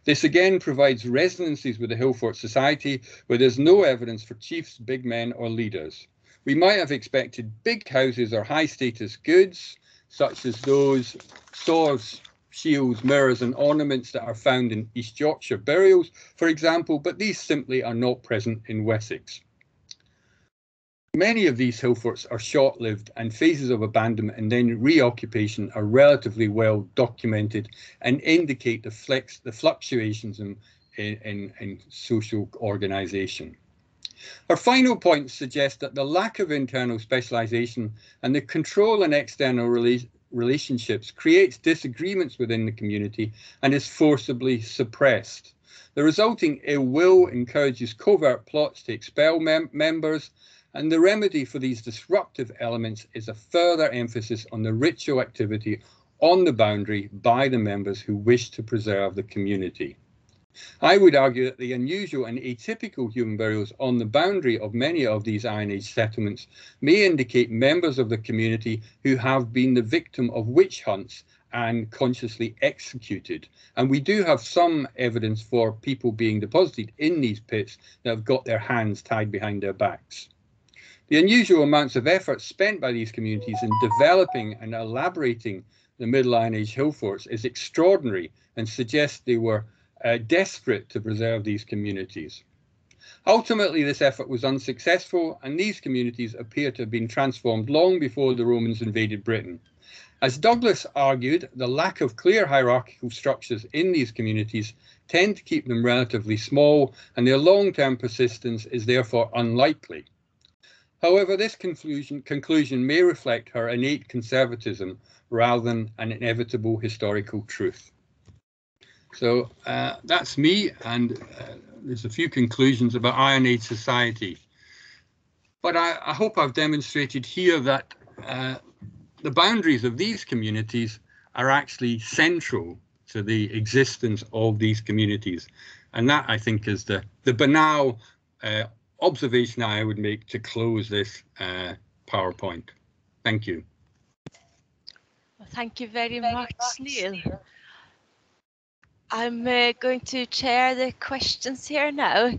This again provides resonances with the hill fort society where there's no evidence for chiefs, big men or leaders. We might have expected big houses or high status goods, such as those swords, shields, mirrors and ornaments that are found in East Yorkshire burials, for example, but these simply are not present in Wessex. Many of these hillforts are short-lived, and phases of abandonment and then reoccupation are relatively well documented and indicate the fluctuations in social organisation. Our final point suggests that the lack of internal specialisation and the control and external relationships creates disagreements within the community and is forcibly suppressed. The resulting ill will encourages covert plots to expel members, and the remedy for these disruptive elements is a further emphasis on the ritual activity on the boundary by the members who wish to preserve the community. I would argue that the unusual and atypical human burials on the boundary of many of these Iron Age settlements may indicate members of the community who have been the victim of witch hunts and consciously executed. And we do have some evidence for people being deposited in these pits that have got their hands tied behind their backs. The unusual amounts of effort spent by these communities in developing and elaborating the Middle Iron Age hill forts is extraordinary and suggests they were desperate to preserve these communities. Ultimately, this effort was unsuccessful, and these communities appear to have been transformed long before the Romans invaded Britain. As Douglas argued, the lack of clear hierarchical structures in these communities tend to keep them relatively small, and their long-term persistence is therefore unlikely. However, this conclusion may reflect her innate conservatism rather than an inevitable historical truth. So that's me, and there's a few conclusions about Iron Age society. But I hope I've demonstrated here that the boundaries of these communities are actually central to the existence of these communities. And that, I think, is the banal observation I would make to close this PowerPoint. Thank you. Well, thank you very much, Niall. I'm going to chair the questions here now,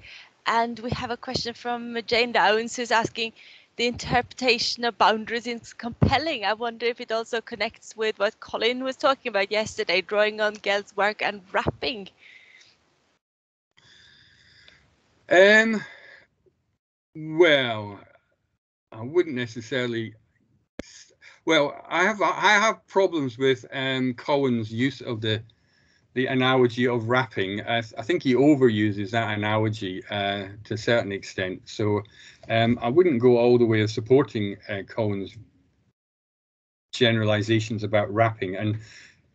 and we have a question from Jane Downs, who's asking, the interpretation of boundaries is compelling. I wonder if it also connects with what Colin was talking about yesterday, drawing on Gel's work and rapping. Well, I wouldn't necessarily. Well, I have problems with Colin's use of the analogy of rapping. I think he overuses that analogy to a certain extent. So I wouldn't go all the way of supporting Colin's generalizations about rapping. And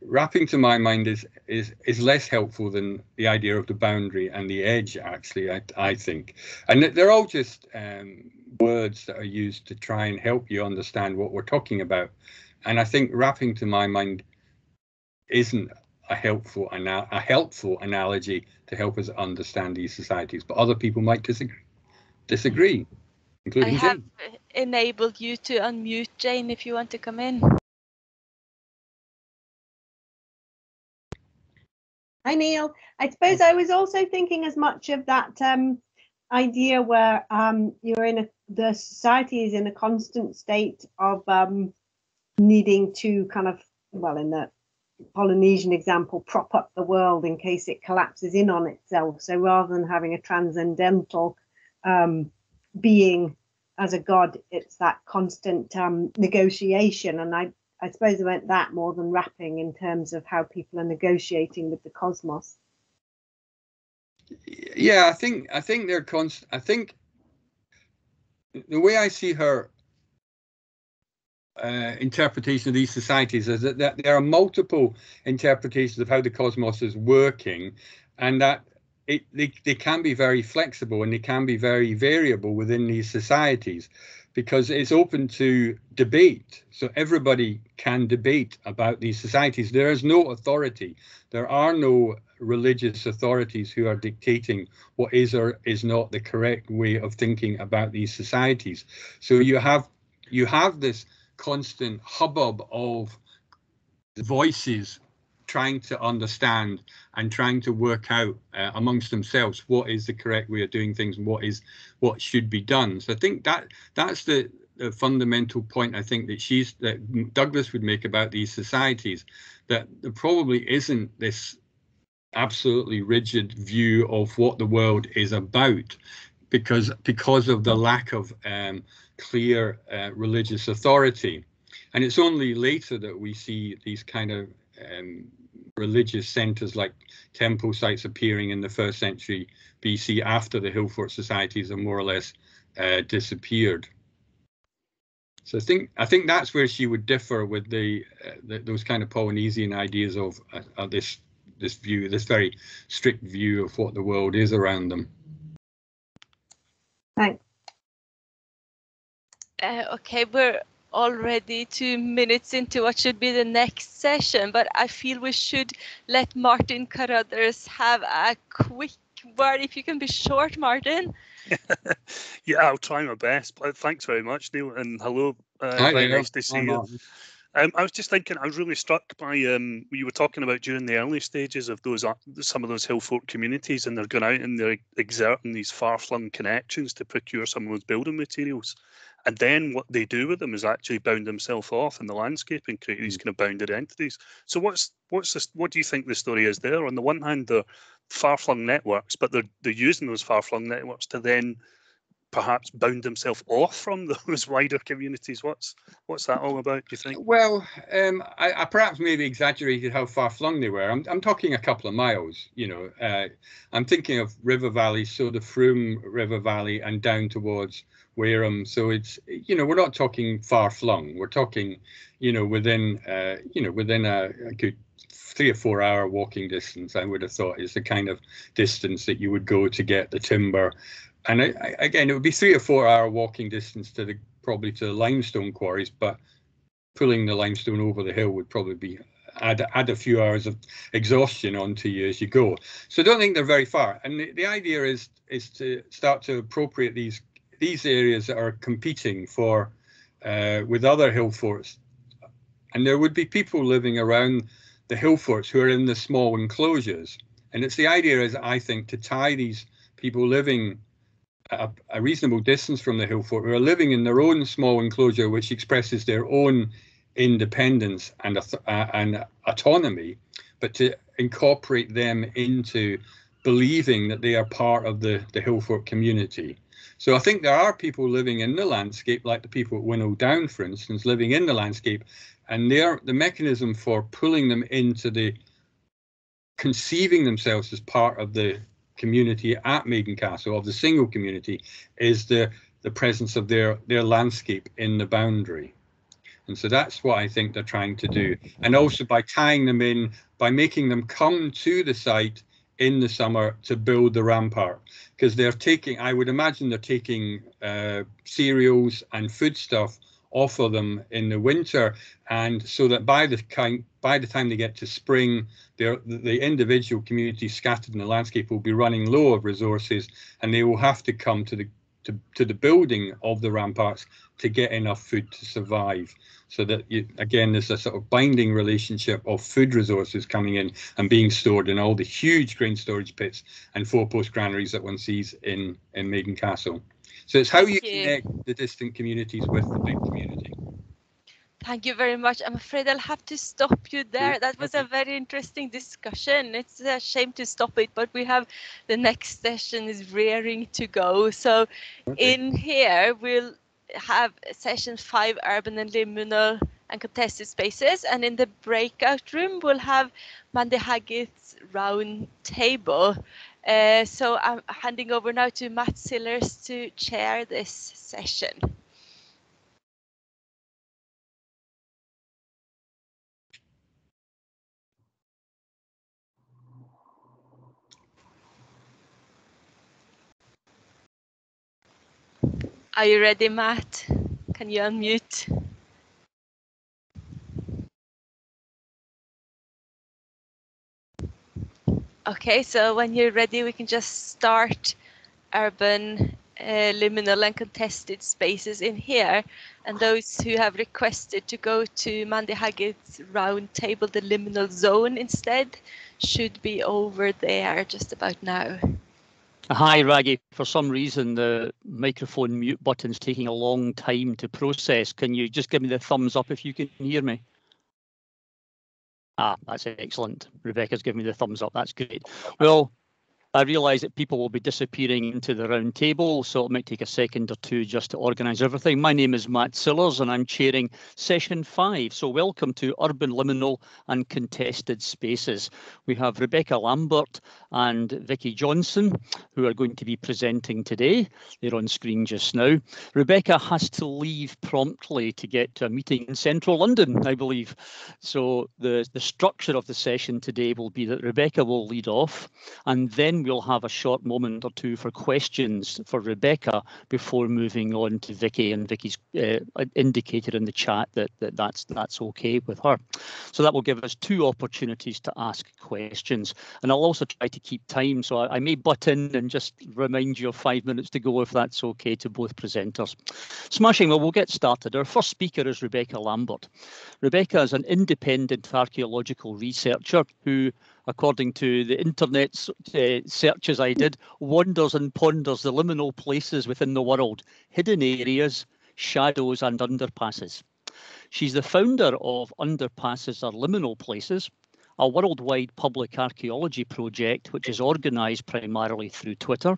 rapping, to my mind, is less helpful than the idea of the boundary and the edge, actually, I think. And they're all just words that are used to try and help you understand what we're talking about. And I think rapping, to my mind, isn't a helpful analogy to help us understand these societies, but other people might disagree, including Jane. I have enabled you to unmute, Jane, if you want to come in. Hi, Niall. I suppose I was also thinking as much of that idea where the society is in a constant state of needing to kind of, well, in the Polynesian example, prop up the world in case it collapses in on itself. So rather than having a transcendental being as a god, it's that constant negotiation. And I suppose I meant that more than rapping in terms of how people are negotiating with the cosmos. Yeah, I think they're constant. I think the way I see her interpretation of these societies is that there are multiple interpretations of how the cosmos is working, and that they can be very flexible and they can be very variable within these societies, because it's open to debate. So everybody can debate about these societies. There is no authority. There are no religious authorities who are dictating what is or is not the correct way of thinking about these societies. So you have this constant hubbub of voices trying to understand and trying to work out amongst themselves what is the correct way of doing things and what should be done. So I think that's the fundamental point I think that Douglas would make about these societies, that there probably isn't this absolutely rigid view of what the world is about. because of the lack of clear religious authority. And it's only later that we see these kind of religious centres like temple sites appearing in the 1st century BC after the hill fort societies have more or less disappeared. So I think that's where she would differ with those kind of Polynesian ideas of this view, this very strict view of what the world is around them. Thanks. Okay, we're already 2 minutes into what should be the next session, but I feel we should let Martin Carruthers have a quick word. If you can be short, Martin. Yeah, I'll try my best. But thanks very much, Neil, and hello. Very nice to see you. I was just thinking, I was really struck by what you were talking about during the early stages of some of those hill fort communities, and they're going out and they're exerting these far-flung connections to procure some of those building materials. And then what they do with them is actually bound themselves off in the landscape and create these kind of bounded entities. So what do you think the story is there? On the one hand, they're far-flung networks, but they're using those far-flung networks to then perhaps bound themselves off from those wider communities. What's that all about, do you think? Well, I perhaps maybe exaggerated how far flung they were. I'm talking a couple of miles, you know. I'm thinking of river valleys, so the Frome River Valley and down towards Wareham. So it's, you know, we're not talking far flung. We're talking, you know, within a good 3 or 4 hour walking distance. I would have thought is the kind of distance that you would go to get the timber. And again, it would be 3 or 4 hour walking distance to probably to the limestone quarries, but pulling the limestone over the hill would probably be add a few hours of exhaustion onto you as you go. So I don't think they're very far. And the idea is to start to appropriate these areas that are competing for with other hill forts. And there would be people living around the hill forts who are in the small enclosures. And it's the idea is, I think, to tie these people living a reasonable distance from the hill fort who are living in their own small enclosure, which expresses their own independence and autonomy, but to incorporate them into believing that they are part of the hill fort community. So I think there are people living in the landscape, like the people at Winnow Down, for instance, living in the landscape, and the mechanism for pulling them into the conceiving themselves as part of the community at Maiden Castle, of the single community, is the presence of their landscape in the boundary. And so that's what I think they're trying to do. And also by tying them in, by making them come to the site in the summer to build the rampart, because I would imagine they're taking cereals and foodstuff off of them in the winter, and so that by the time they get to spring, the individual communities scattered in the landscape will be running low of resources, and they will have to come to the building of the ramparts to get enough food to survive. So that again, there's a sort of binding relationship of food resources coming in and being stored in all the huge grain storage pits and four-post granaries that one sees in Maiden Castle. So it's how you connect the distant communities with the big community. Thank you very much. I'm afraid I'll have to stop you there. That was a very interesting discussion. It's a shame to stop it, but we have the next session is rearing to go. So in here, we'll have session 5, urban and liminal and contested spaces. And in the breakout room, we'll have Mandy Haggett's round table. So I'm handing over now to Matt Sillers to chair this session. Are you ready, Matt? Can you unmute? Okay, so when you're ready, we can just start urban, liminal and contested spaces in here. And those who have requested to go to Mandy Haggett's round table, the liminal zone instead, should be over there just about now. Hi, Raggy. For some reason, the microphone mute button's taking a long time to process. Can you just give me the thumbs up if you can hear me? Ah, that's excellent. Rebecca's giving me the thumbs up. That's great. Well, I realise that people will be disappearing into the round table, so it might take a second or two just to organise everything. My name is Matt Sillers and I'm chairing session 5. So welcome to Urban Liminal and Contested Spaces. We have Rebecca Lambert and Vicki Johnson who are going to be presenting today. They're on screen just now. Rebecca has to leave promptly to get to a meeting in central London, I believe. So the structure of the session today will be that Rebecca will lead off, and then we'll have a short moment or two for questions for Rebecca before moving on to Vicki, and Vicki's indicated in the chat that's okay with her. So that will give us 2 opportunities to ask questions, and I'll also try to keep time, so I may butt in and just remind you of 5 minutes to go if that's okay to both presenters. Smashing. Well, we'll get started. Our first speaker is Rebecca Lambert. Rebecca is an independent archaeological researcher who, according to the internet searches I did, wanders and ponders the liminal places within the world, hidden areas, shadows and underpasses. She's the founder of Underpasses or Liminal Places, a worldwide public archaeology project which is organised primarily through Twitter.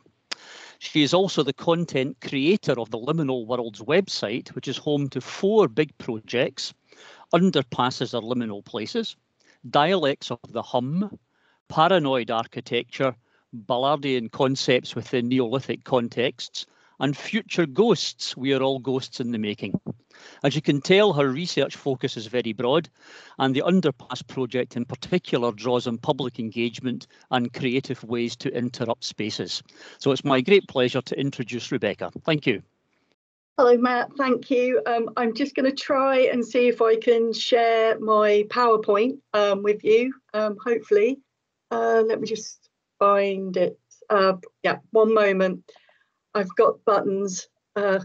She is also the content creator of the Liminal World's website, which is home to 4 big projects: Underpasses or Liminal Places, Dialects of the Hum, Paranoid Architecture, Ballardian Concepts within Neolithic Contexts, and Future Ghosts, We Are All Ghosts in the Making. As you can tell, her research focus is very broad, and the Underpass project in particular draws on public engagement and creative ways to interrupt spaces. So it's my great pleasure to introduce Rebecca. Thank you. Hello, Matt. Thank you. I'm just going to try and see if I can share my PowerPoint with you, hopefully. Let me just find it. Yeah, one moment. I've got buttons. Oh,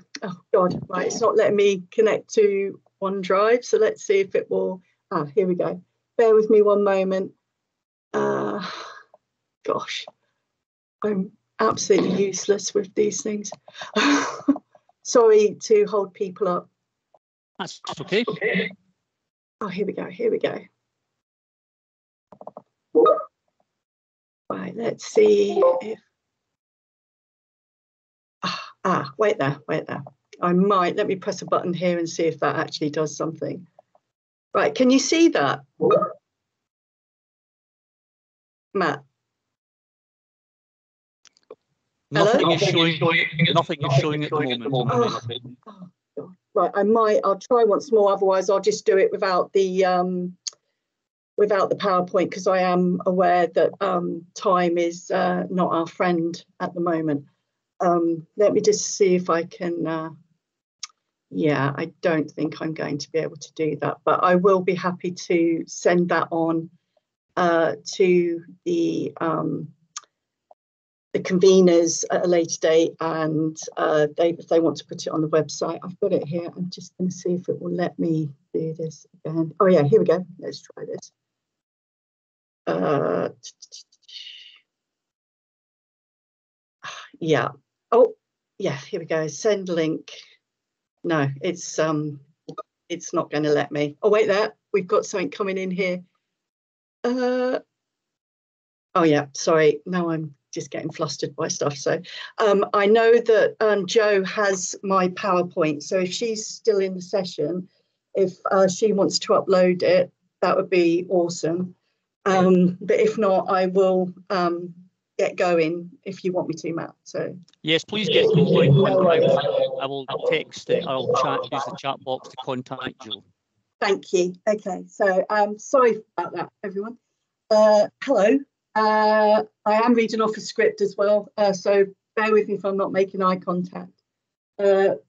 God, right. It's not letting me connect to OneDrive. So let's see if it will. Ah, here we go. Bear with me one moment. Gosh, I'm absolutely useless with these things. Sorry to hold people up. That's okay. Oh, here we go. Here we go. Right, let's see if. Wait there. I might. Let me press a button here and see if that actually does something. Right, can you see that? Matt? Nothing is showing at the moment. Oh, right, I'll try once more, otherwise I'll just do it without the PowerPoint, because I am aware that time is not our friend at the moment. Let me just see if I can. Yeah, I don't think I'm going to be able to do that, but I will be happy to send that on to the conveners at a later date, and if they want to put it on the website. I've got it here. I'm just going to see if it will let me do this again. Oh yeah, here we go. Let's try this. Yeah. Oh yeah, here we go. Send link. No, it's not going to let me. Oh wait, there. We've got something coming in here. Oh yeah, sorry. Now I'm just getting flustered by stuff. So I know that Jo has my PowerPoint. So if she's still in the session, if she wants to upload it, that would be awesome. But if not, I will get going if you want me to, Matt. So yes, please get going. I will text it. I'll use the chat box to contact you. Thank you. Okay, so sorry about that, everyone. Hello. I am reading off a script as well, so bear with me if I'm not making eye contact. Hope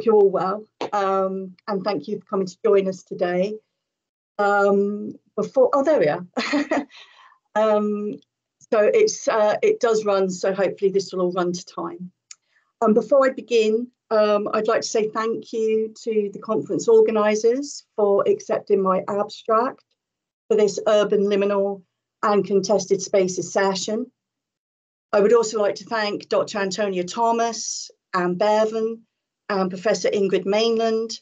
you're all well, and thank you for coming to join us today. There we are. So it does run, so hopefully this will all run to time. Before I begin, I'd like to say thank you to the conference organisers for accepting my abstract for this Urban Liminal and Contested Spaces session. I would also like to thank Dr. Antonia Thomas, Anne Bevan, and Professor Ingrid Mainland,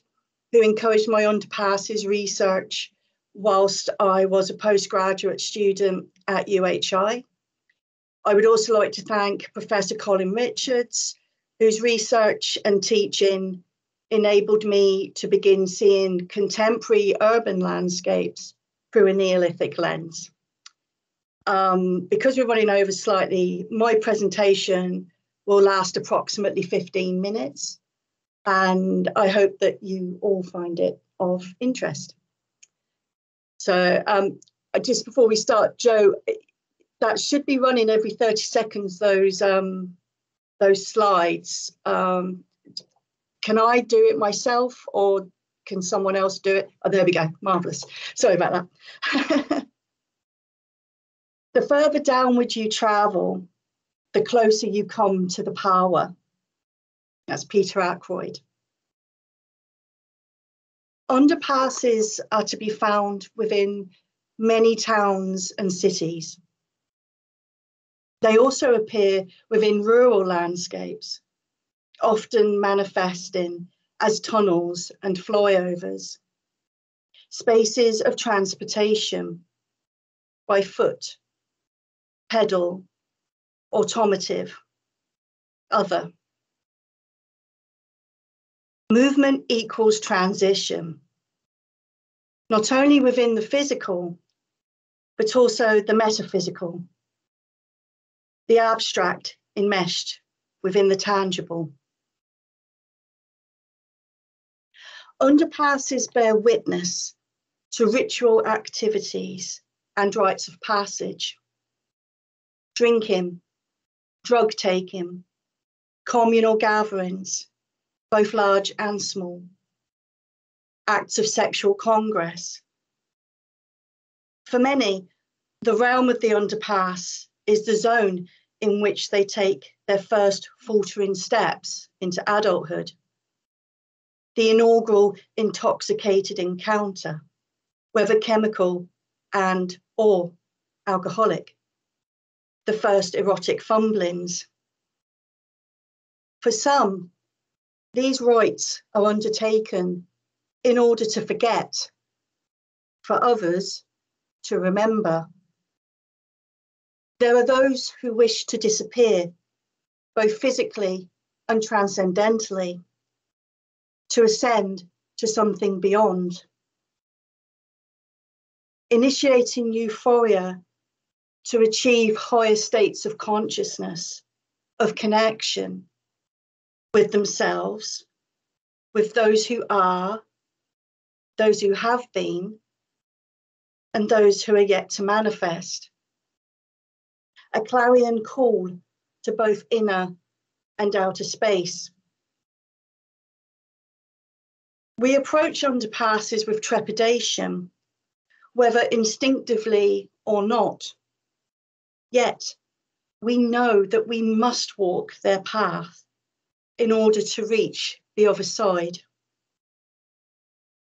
who encouraged my Underpasses research whilst I was a postgraduate student at UHI. I would also like to thank Professor Colin Richards, whose research and teaching enabled me to begin seeing contemporary urban landscapes through a Neolithic lens. Because we're running over slightly, my presentation will last approximately 15 minutes, and I hope that you all find it of interest. So just before we start, Joe, that should be running every 30 seconds, those slides. Can I do it myself, or can someone else do it? Oh, there we go, marvellous. Sorry about that. The further downward you travel, the closer you come to the power. That's Peter Ackroyd. Underpasses are to be found within many towns and cities. They also appear within rural landscapes, often manifesting as tunnels and flyovers, spaces of transportation by foot, pedal, automotive, other. Movement equals transition, not only within the physical, but also the metaphysical, the abstract enmeshed within the tangible. Underpasses bear witness to ritual activities and rites of passage, drinking, drug taking, communal gatherings, both large and small, acts of sexual congress. For many, the realm of the underpass is the zone in which they take their first faltering steps into adulthood, the inaugural intoxicated encounter, whether chemical and or alcoholic, the first erotic fumblings. For some, these rites are undertaken in order to forget, for others, to remember. There are those who wish to disappear, both physically and transcendentally, to ascend to something beyond. Initiating euphoria to achieve higher states of consciousness, of connection with themselves, with those who are, those who have been, and those who are yet to manifest. A clarion call to both inner and outer space. We approach underpasses with trepidation, whether instinctively or not. Yet, we know that we must walk their path in order to reach the other side.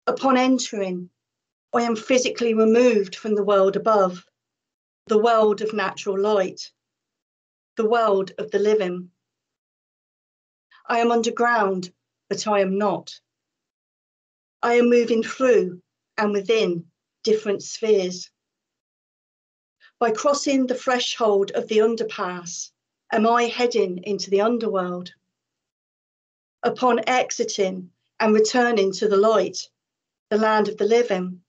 Upon entering, I am physically removed from the world above, the world of natural light, the world of the living. I am underground, but I am not. I am moving through and within different spheres. By crossing the threshold of the underpass, am I heading into the underworld? Upon exiting and returning to the light, the land of the living,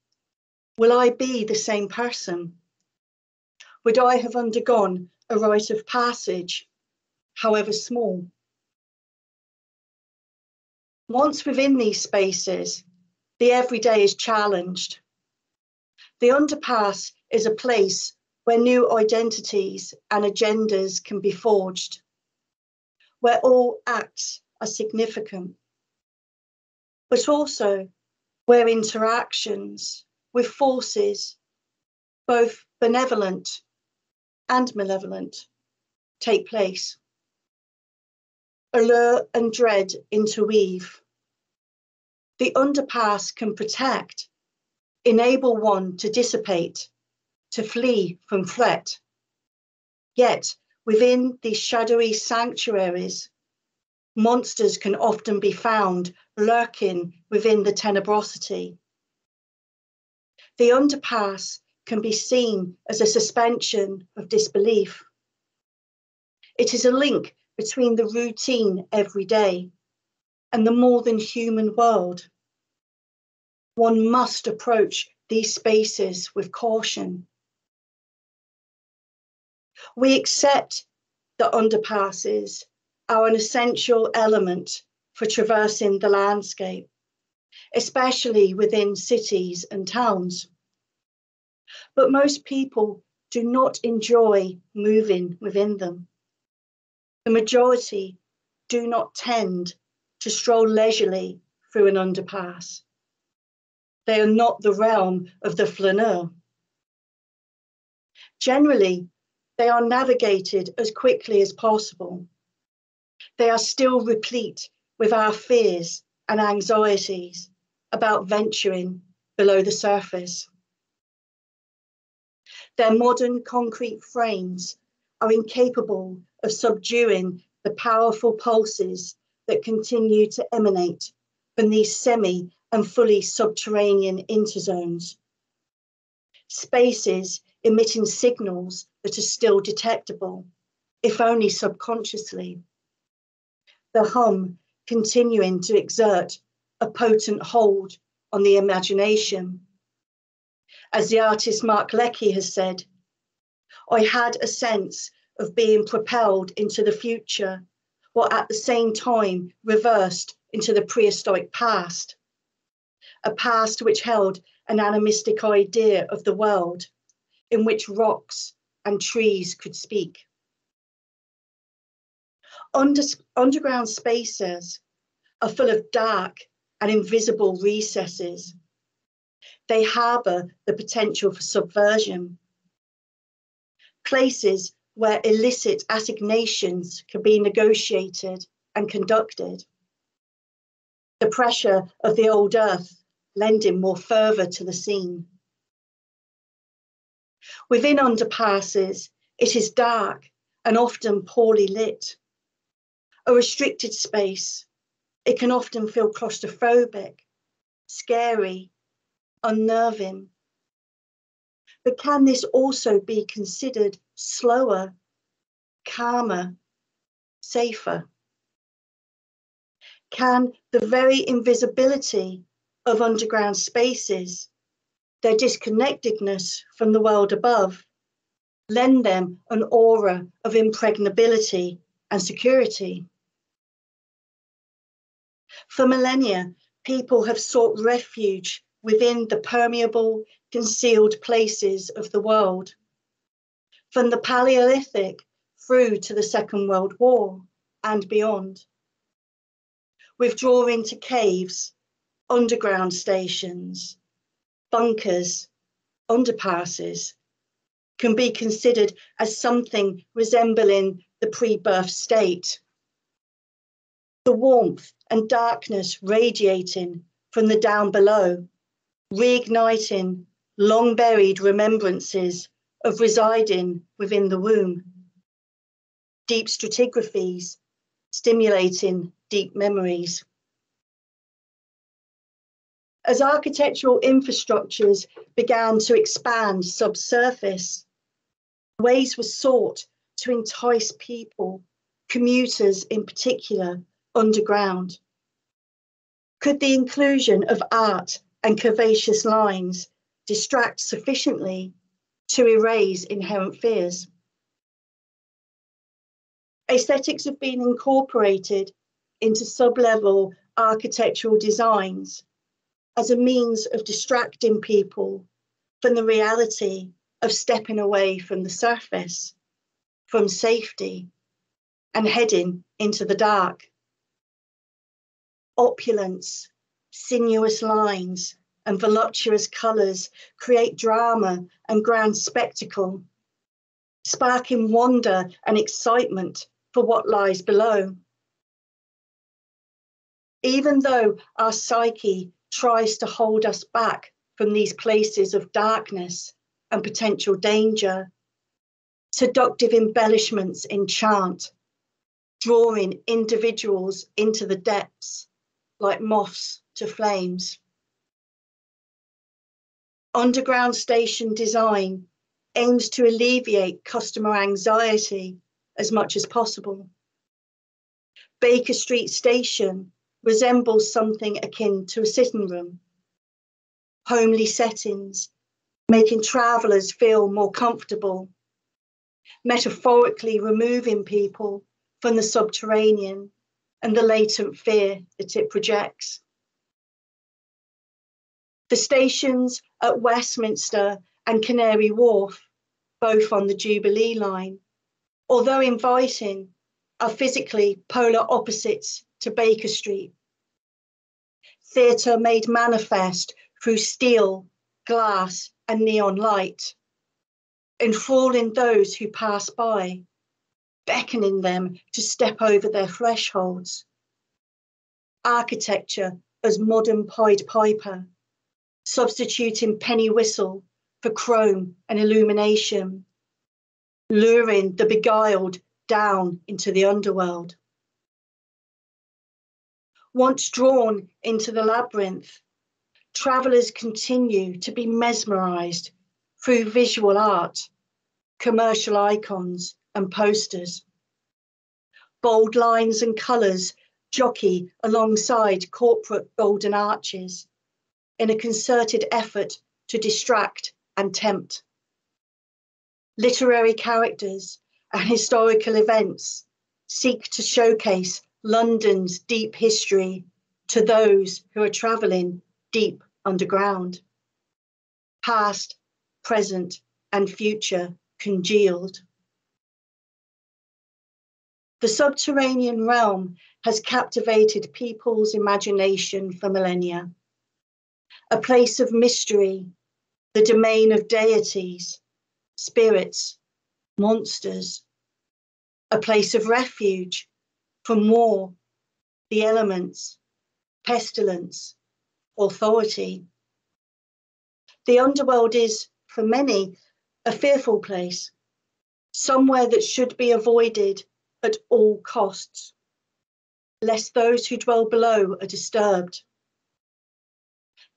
will I be the same person? Would I have undergone a rite of passage, however small? Once within these spaces, the everyday is challenged. The underpass is a place where new identities and agendas can be forged, where all acts are significant, but also where interactions with forces, both benevolent and malevolent, take place. Allure and dread interweave. The underpass can protect, enable one to dissipate, to flee from threat. Yet, within these shadowy sanctuaries, monsters can often be found lurking within the tenebrosity. The underpass can be seen as a suspension of disbelief, It is a link between the routine everyday and the more than human world. One must approach these spaces with caution. We accept that underpasses are an essential element for traversing the landscape, especially within cities and towns. But most people do not enjoy moving within them. The majority do not tend to stroll leisurely through an underpass. They are not the realm of the flaneur. Generally, they are navigated as quickly as possible. They are still replete with our fears and anxieties about venturing below the surface. Their modern concrete frames are incapable of subduing the powerful pulses that continue to emanate from these semi and fully subterranean interzones. Spaces emitting signals that are still detectable, if only subconsciously. The hum continuing to exert a potent hold on the imagination. As the artist Mark Leckey has said, I had a sense of being propelled into the future, while at the same time reversed into the prehistoric past, a past which held an animistic idea of the world, in which rocks and trees could speak. Underground spaces are full of dark and invisible recesses. They harbour the potential for subversion. Places where illicit assignations can be negotiated and conducted. The pressure of the old earth lending more fervour to the scene. Within underpasses, it is dark and often poorly lit. A restricted space, it can often feel claustrophobic, scary, unnerving. But can this also be considered slower, calmer, safer? Can the very invisibility of underground spaces, their disconnectedness from the world above, lend them an aura of impregnability and security? For millennia, people have sought refuge within the permeable, concealed places of the world. From the Paleolithic through to the Second World War and beyond. Withdrawing to caves, underground stations, bunkers, underpasses can be considered as something resembling the pre-birth state. The warmth and darkness radiating from the down below, reigniting long buried remembrances of residing within the womb. Deep stratigraphies stimulating deep memories. As architectural infrastructures began to expand subsurface, ways were sought to entice people, commuters in particular, underground. Could the inclusion of art and curvaceous lines distract sufficiently to erase inherent fears? Aesthetics have been incorporated into sub-level architectural designs as a means of distracting people from the reality of stepping away from the surface, from safety, and heading into the dark. Opulence, sinuous lines, and voluptuous colours create drama and grand spectacle, sparking wonder and excitement for what lies below. Even though our psyche tries to hold us back from these places of darkness and potential danger, seductive embellishments enchant, drawing individuals into the depths like moths to flames. Underground station design aims to alleviate customer anxiety as much as possible. Baker Street Station resembles something akin to a sitting room. Homely settings, making travellers feel more comfortable, metaphorically removing people from the subterranean and the latent fear that it projects. The stations at Westminster and Canary Wharf, both on the Jubilee line, although inviting, are physically polar opposites to Baker Street. Theatre made manifest through steel, glass, and neon light, enthralling those who pass by, beckoning them to step over their thresholds. Architecture as modern Pied Piper, substituting penny whistle for chrome and illumination, luring the beguiled down into the underworld. Once drawn into the labyrinth, travellers continue to be mesmerised through visual art, commercial icons and posters. Bold lines and colours jockey alongside corporate golden arches in a concerted effort to distract and tempt. Literary characters and historical events seek to showcase London's deep history to those who are travelling deep underground. Past, present, and future congealed. The subterranean realm has captivated people's imagination for millennia. A place of mystery, the domain of deities, spirits, monsters. A place of refuge from war, the elements, pestilence, authority. The underworld is, for many, a fearful place, somewhere that should be avoided at all costs, lest those who dwell below are disturbed.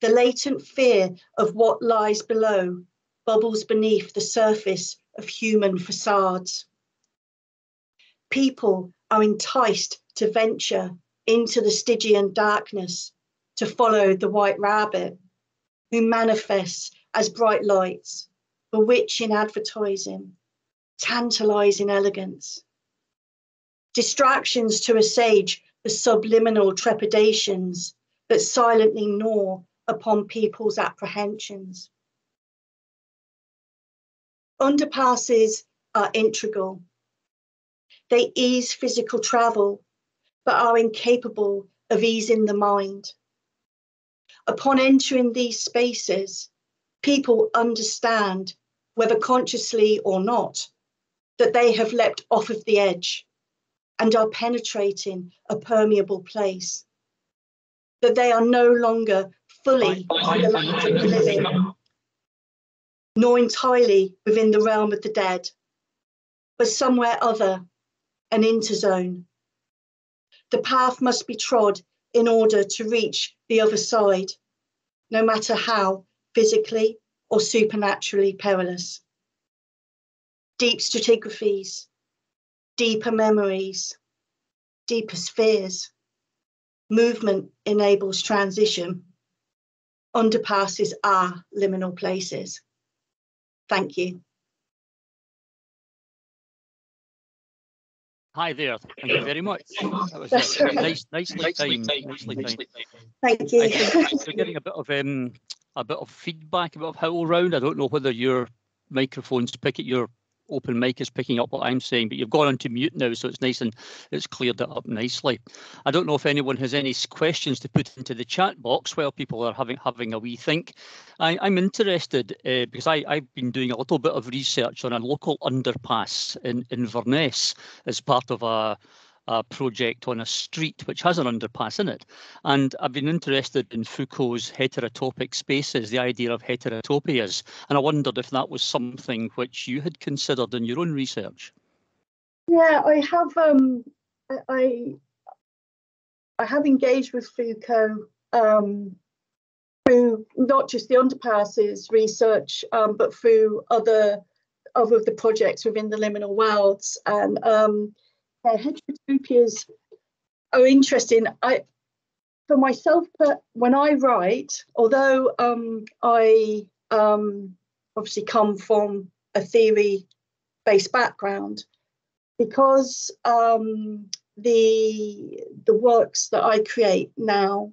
The latent fear of what lies below bubbles beneath the surface of human facades. People are enticed to venture into the Stygian darkness to follow the white rabbit, who manifests as bright lights, bewitching advertising, tantalising elegance. Distractions to assuage the subliminal trepidations that silently gnaw upon people's apprehensions. Underpasses are integral. They ease physical travel, but are incapable of easing the mind. Upon entering these spaces, people understand, whether consciously or not, that they have leapt off of the edge and are penetrating a permeable place, that they are no longer fully in the land of the living, nor entirely within the realm of the dead, but somewhere other, an interzone. The path must be trod in order to reach the other side, no matter how physically or supernaturally perilous. Deep stratigraphies, deeper memories, deeper spheres. Movement enables transition. Underpasses are liminal places. Thank you. Hi there. Thank you very much. That was nicely timed. Thank you. I think we're getting a bit of feedback, a bit of howl round. I don't know whether your microphone's your open mic is picking up what I'm saying, but you've gone onto mute now, so it's nice and it's cleared it up nicely. I don't know if anyone has any questions to put into the chat box while people are having a wee think. I'm interested because I've been doing a little bit of research on a local underpass in Inverness as part of a project on a street which has an underpass in it, and I've been interested in Foucault's heterotopic spaces, the idea of heterotopias, and I wondered if that was something which you had considered in your own research. Yeah, I have. I have engaged with Foucault through not just the underpasses research, but through other of the projects within the liminal worlds, and heterotopias are interesting. For myself, when I write, although I obviously come from a theory-based background, because the works that I create now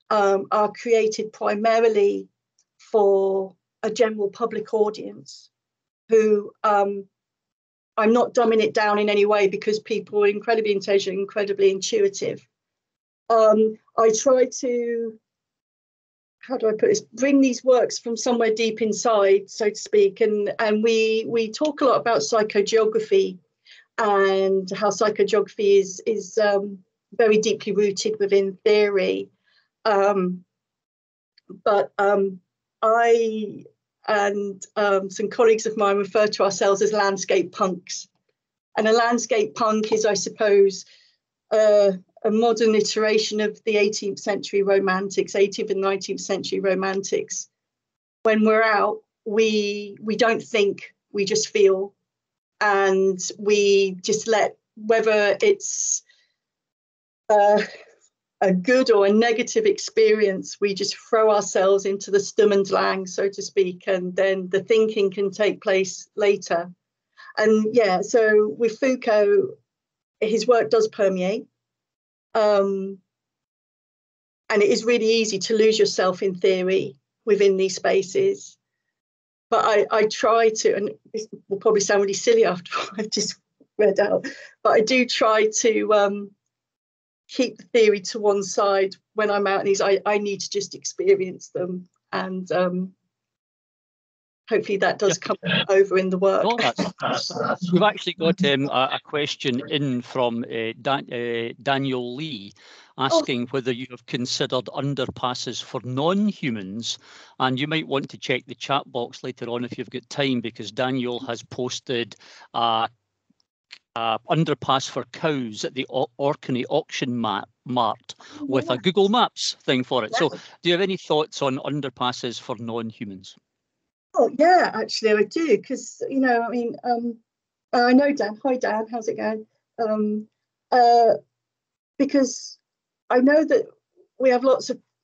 are created primarily for a general public audience, who I'm not dumbing it down in any way, because people are incredibly intelligent, incredibly intuitive. I try to, how do I put this, bring these works from somewhere deep inside, so to speak, and we talk a lot about psychogeography and how psychogeography is very deeply rooted within theory. But I and some colleagues of mine refer to ourselves as landscape punks. And a landscape punk is, I suppose, a modern iteration of the 18th century romantics, 18th and 19th century romantics. When we're out, we don't think, we just feel, and we just let, whether it's a good or a negative experience, we just throw ourselves into the stum and lang, so to speak, and then the thinking can take place later. And yeah, so with Foucault, his work does permeate. And it is really easy to lose yourself in theory within these spaces. But I try to, and this will probably sound really silly after what I've just read out, but I do try to keep the theory to one side when I'm out in these. I need to just experience them, and hopefully that does come over in the work. No, we've actually got a question in from Daniel Lee, asking whether you have considered underpasses for non-humans, and you might want to check the chat box later on if you've got time, because Daniel has posted underpass for cows at the Orkney auction mart with a Google Maps thing for it. So do you have any thoughts on underpasses for non-humans? Oh yeah, actually I do, because I mean, I know Dan. Hi Dan, how's it going? Because I know that we have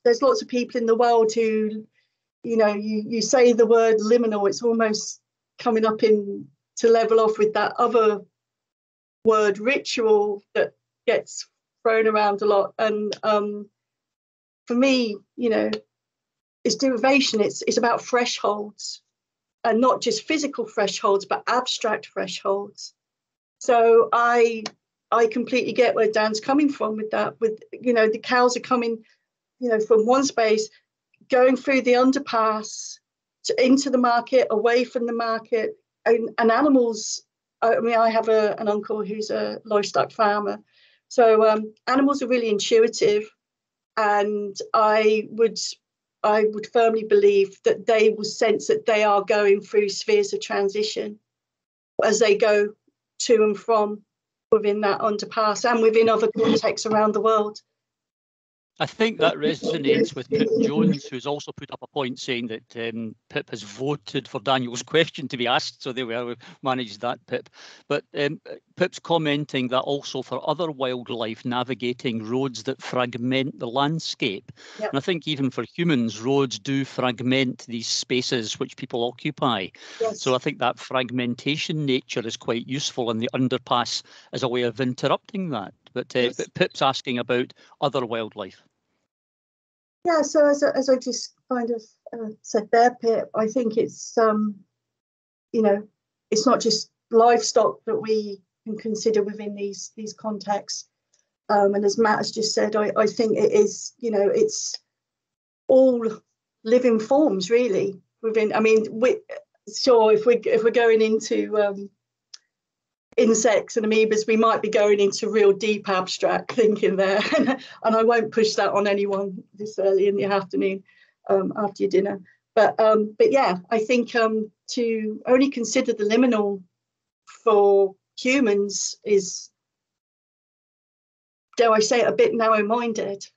there's lots of people in the world who, you say the word liminal, it's almost coming up to level off with that other word, ritual, that gets thrown around a lot. And for me, it's derivation. It's about thresholds, and not just physical thresholds, but abstract thresholds. So I completely get where Dan's coming from with that. With the cows are coming, from one space, going through the underpass into the market, away from the market, and animals. I mean, I have an uncle who's a livestock farmer, so animals are really intuitive, and I would firmly believe that they will sense that they are going through spheres of transition as they go to and from within that underpass and within other contexts around the world. I think that resonates with Pip Jones, who's also put up a point saying that Pip has voted for Daniel's question to be asked. So there we are, we've managed that, Pip. But Pip's commenting that also for other wildlife, navigating roads that fragment the landscape. Yep. And I think even for humans, roads do fragment these spaces which people occupy. Yes. So I think that fragmentation nature is quite useful, and the underpass is a way of interrupting that. But Pip's asking about other wildlife. Yeah, so as I just kind of said there, Pip, I think it's, it's not just livestock that we can consider within these contexts. And as Matt has just said, I think it is, it's all living forms really within. I mean, sure, if we're going into insects and amoebas, we might be going into real deep abstract thinking there, and I won't push that on anyone this early in the afternoon after your dinner. But yeah, I think to only consider the liminal for humans is, dare I say it, a bit narrow-minded.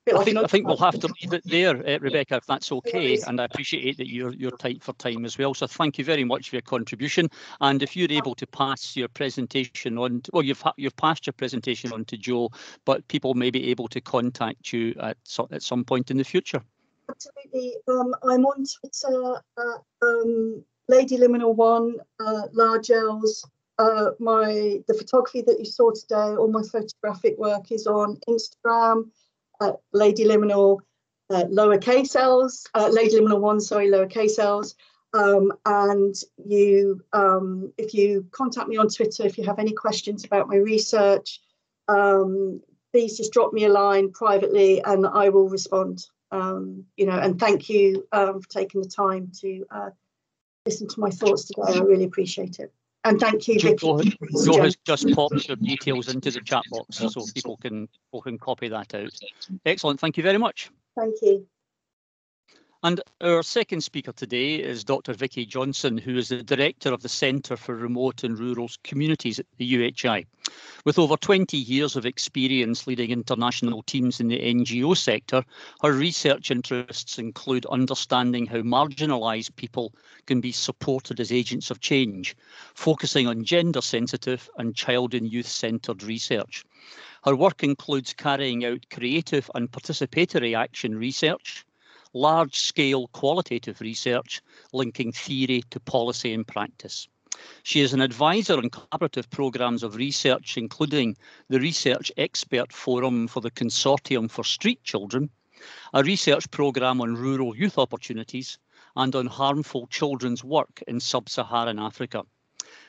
I think we'll have to leave it there, Rebecca, if that's okay. And I appreciate that you're tight for time as well. So thank you very much for your contribution. And if you're able to pass your presentation on, well, you've passed your presentation on to Joe, but people may be able to contact you at some point in the future. Absolutely. I'm on Twitter at Lady Liminal 1, Large L's. The photography that you saw today, all my photographic work is on Instagram. Lady Liminal lowercase l's, Lady Liminal 1, sorry, lowercase l's. And you, if you contact me on Twitter, if you have any questions about my research, please just drop me a line privately and I will respond. And thank you for taking the time to listen to my thoughts today. I really appreciate it. And thank you, Vicky. Joe has just popped your details into the chat box, so people can copy that out. Excellent. Thank you very much. Thank you. And our second speaker today is Dr. Vicki Johnson, who is the Director of the Centre for Remote and Rural Communities at the UHI. With over 20 years of experience leading international teams in the NGO sector, her research interests include understanding how marginalised people can be supported as agents of change, focusing on gender-sensitive and child and youth-centred research. Her work includes carrying out creative and participatory action research, large-scale qualitative research linking theory to policy and practice. She is an advisor on collaborative programmes of research, including the Research Expert Forum for the Consortium for Street Children, a research programme on rural youth opportunities, and on harmful children's work in sub-Saharan Africa.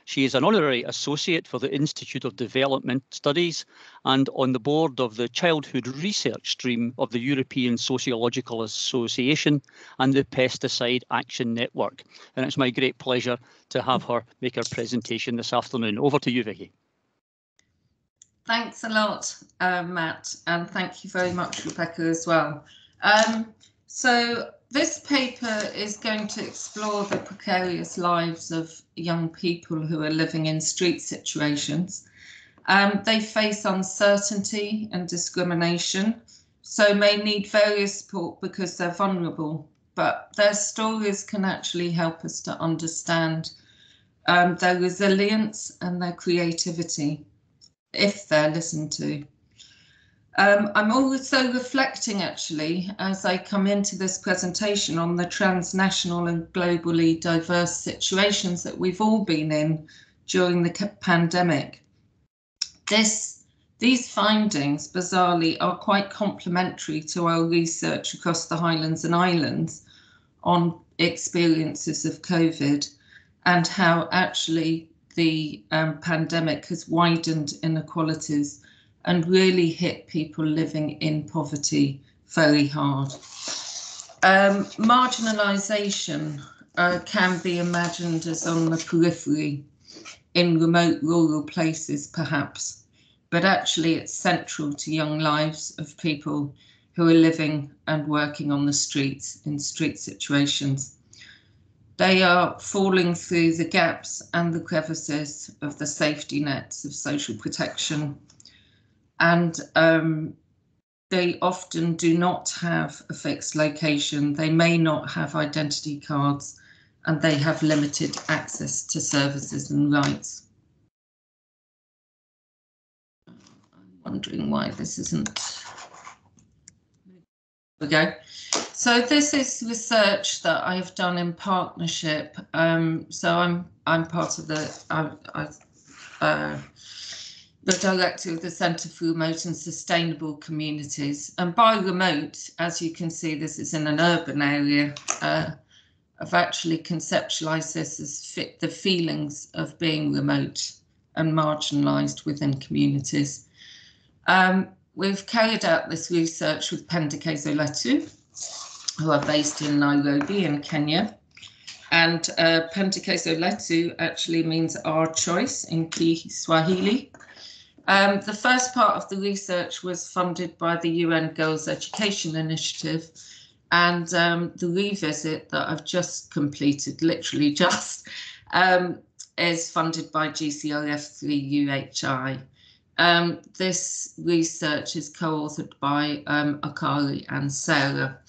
She is an honorary associate for the Institute of Development Studies and on the board of the Childhood Research Stream of the European Sociological Association and the Pesticide Action Network. And it's my great pleasure to have her make her presentation this afternoon. Over to you, Vicky. Thanks a lot, Matt, and thank you very much, Rebecca, as well. So this paper is going to explore the precarious lives of young people who are living in street situations. They face uncertainty and discrimination, so may need various support because they're vulnerable, but their stories can actually help us to understand their resilience and their creativity, if they're listened to. I'm also reflecting, actually, as I come into this presentation, on the transnational and globally diverse situations that we've all been in during the pandemic. These findings, bizarrely, are quite complementary to our research across the Highlands and Islands on experiences of COVID and how actually the pandemic has widened inequalities and really hit people living in poverty very hard. Marginalisation can be imagined as on the periphery, in remote rural places perhaps, but actually it's central to young lives of people who are living and working on the streets in street situations. They are falling through the gaps and the crevices of the safety nets of social protection. And they often do not have a fixed location. They may not have identity cards and they have limited access to services and rights. I'm wondering why this isn't. There we go. So this is research that I've done in partnership. So I'm part of the director of the Centre for Remote and Sustainable Communities. And by remote, as you can see, this is in an urban area. I've actually conceptualised this as the feelings of being remote and marginalised within communities. We've carried out this research with Pendekezo Letu, who are based in Nairobi in Kenya. And Pendekezo Letu actually means our choice in Kiswahili. The first part of the research was funded by the UN Girls Education Initiative, and the revisit that I've just completed, literally just, is funded by GCRF3 UHI. This research is co-authored by Akari and Sarah,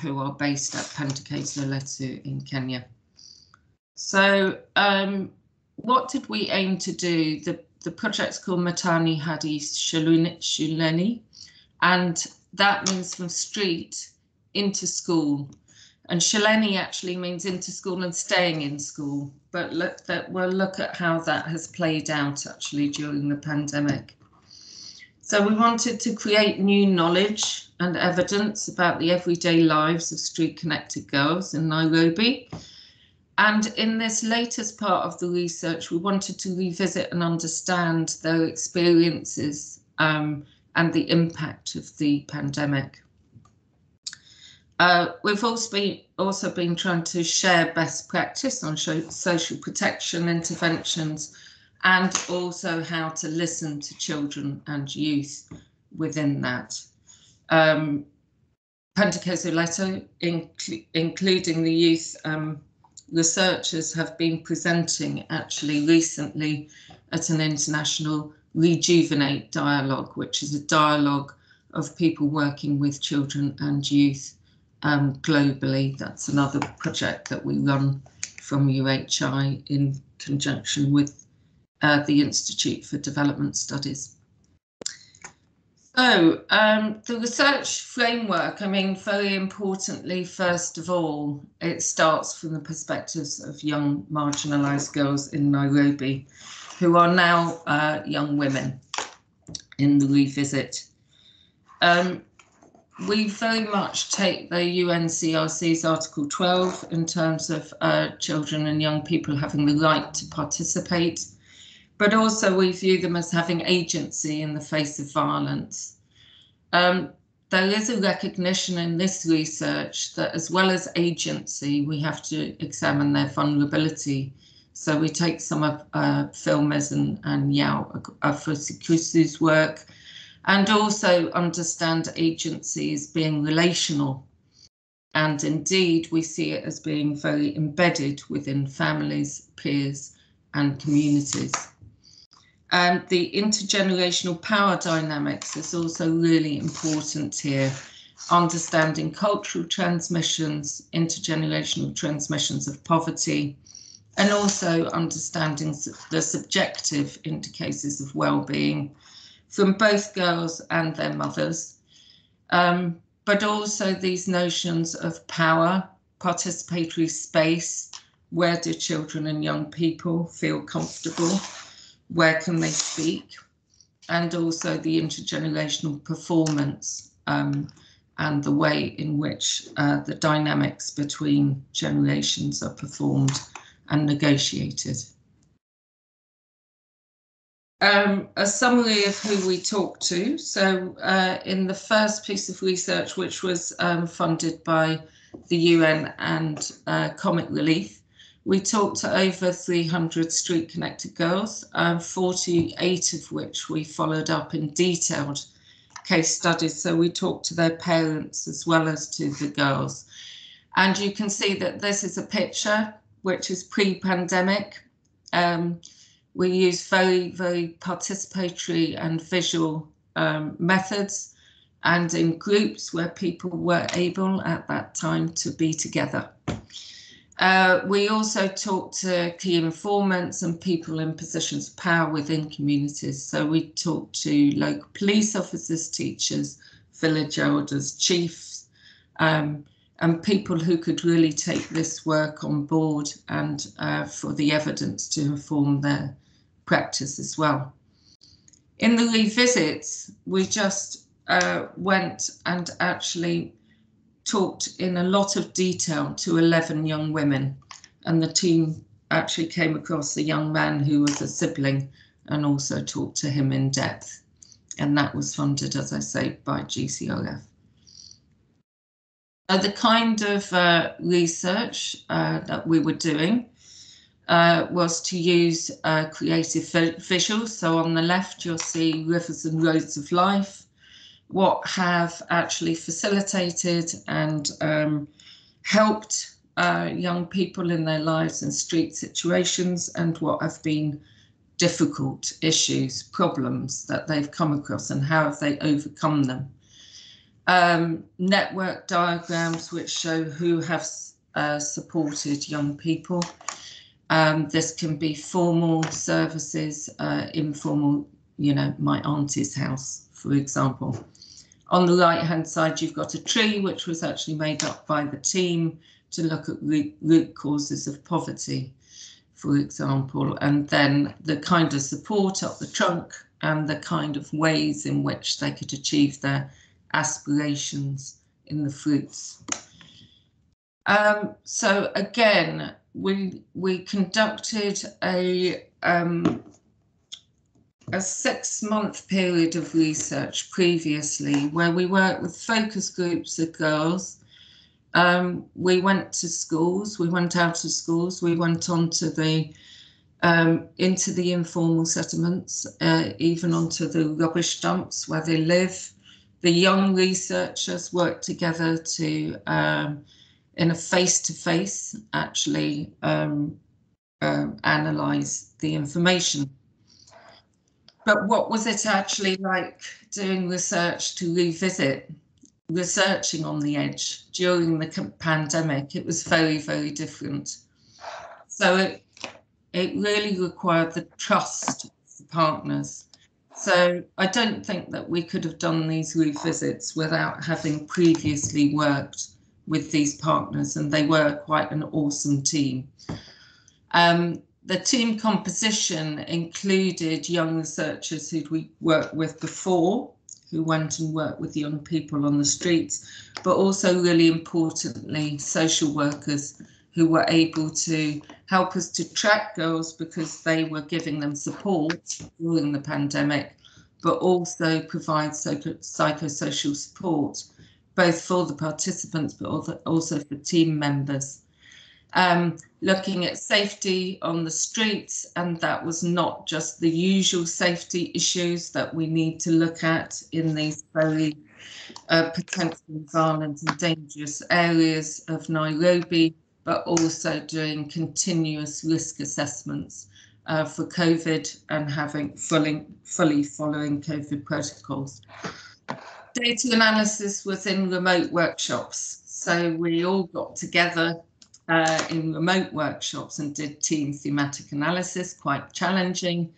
who are based at Pentecost Letu in Kenya. So what did we aim to do? The project's called Matani Hadi Shuleni, and that means from street into school. And Shuleni actually means into school and staying in school. But we'll look at how that has played out actually during the pandemic. So we wanted to create new knowledge and evidence about the everyday lives of street-connected girls in Nairobi. And in this latest part of the research, we wanted to revisit and understand their experiences and the impact of the pandemic. We've also been trying to share best practice on social protection interventions, and also how to listen to children and youth within that. Pentecost Letu, including the youth researchers, have been presenting actually recently at an international Rejuvenate dialogue, which is a dialogue of people working with children and youth globally. That's another project that we run from UHI in conjunction with the Institute for Development Studies. So the research framework, I mean, very importantly, first of all, it starts from the perspectives of young marginalised girls in Nairobi, who are now young women in the revisit. We very much take the UNCRC's Article 12 in terms of children and young people having the right to participate, but also we view them as having agency in the face of violence. There is a recognition in this research that as well as agency, we have to examine their vulnerability. So we take some of Filmers and Yao Afosikusu's work, and also understand agency as being relational. And indeed, we see it as being very embedded within families, peers, and communities. And the intergenerational power dynamics is also really important here, understanding cultural transmissions, intergenerational transmissions of poverty, and also understanding the subjective indicators of well-being from both girls and their mothers, but also these notions of power, participatory space, where do children and young people feel comfortable, where can they speak, and also the intergenerational performance and the way in which the dynamics between generations are performed and negotiated. A summary of who we talked to. So in the first piece of research, which was funded by the UN and Comic Relief, we talked to over 300 street-connected girls, 48 of which we followed up in detailed case studies. So we talked to their parents as well as to the girls. And you can see that this is a picture which is pre-pandemic. We use very, very participatory and visual methods, and in groups where people were able at that time to be together. We also talked to key informants and people in positions of power within communities. So we talked to local police officers, teachers, village elders, chiefs, and people who could really take this work on board and for the evidence to inform their practice as well. In the revisits, we just went and actually talked in a lot of detail to 11 young women, and the team actually came across a young man who was a sibling and also talked to him in depth, and that was funded, as I say, by GCRF. The kind of research that we were doing was to use creative visuals. So on the left, you'll see rivers and roads of life, what have actually facilitated and helped young people in their lives and street situations, and what have been difficult issues, problems that they've come across, and how have they overcome them. Network diagrams which show who have supported young people. This can be formal services, informal, you know, my auntie's house, for example. On the right hand side, you've got a tree which was actually made up by the team to look at root causes of poverty, for example, and then the kind of support up the trunk and the kind of ways in which they could achieve their aspirations in the fruits. So again, we conducted a 6-month period of research previously where we worked with focus groups of girls. We went to schools, we went out of schools, we went on to the into the informal settlements, even onto the rubbish dumps where they live. The young researchers worked together to in a face-to-face actually analyse the information. But what was it actually like doing research to revisit researching on the Edge during the pandemic? It was very, very different. So it really required the trust of the partners. So I don't think that we could have done these revisits without having previously worked with these partners, and they were quite an awesome team. The team composition included young researchers who'd we worked with before, who went and worked with young people on the streets, but also really importantly, social workers who were able to help us to track girls because they were giving them support during the pandemic, but also provide psychosocial support, both for the participants, but also for team members. Looking at safety on the streets, and that was not just the usual safety issues that we need to look at in these very potentially violent and dangerous areas of Nairobi, but also doing continuous risk assessments for COVID and having fully following COVID protocols. Data analysis was in remote workshops, so we all got together in remote workshops and did team thematic analysis, quite challenging.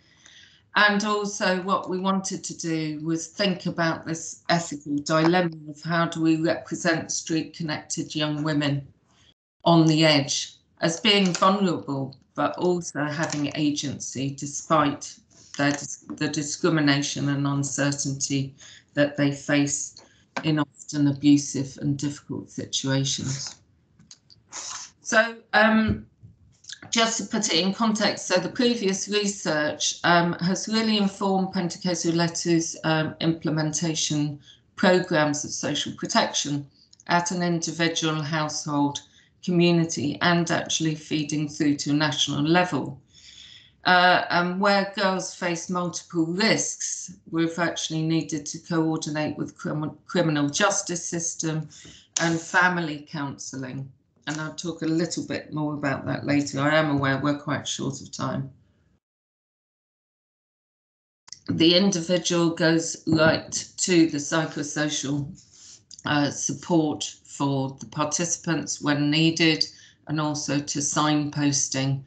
And also what we wanted to do was think about this ethical dilemma of how do we represent street-connected young women on the edge as being vulnerable, but also having agency despite the discrimination and uncertainty that they face in often abusive and difficult situations. So just to put it in context, so the previous research has really informed Pentecostal Letters' implementation programs of social protection at an individual, household, community, and actually feeding through to a national level. And where girls face multiple risks, we've actually needed to coordinate with criminal justice system and family counselling. And I'll talk a little bit more about that later. I am aware we're quite short of time. The individual goes right to the psychosocial support for the participants when needed, and also to signposting.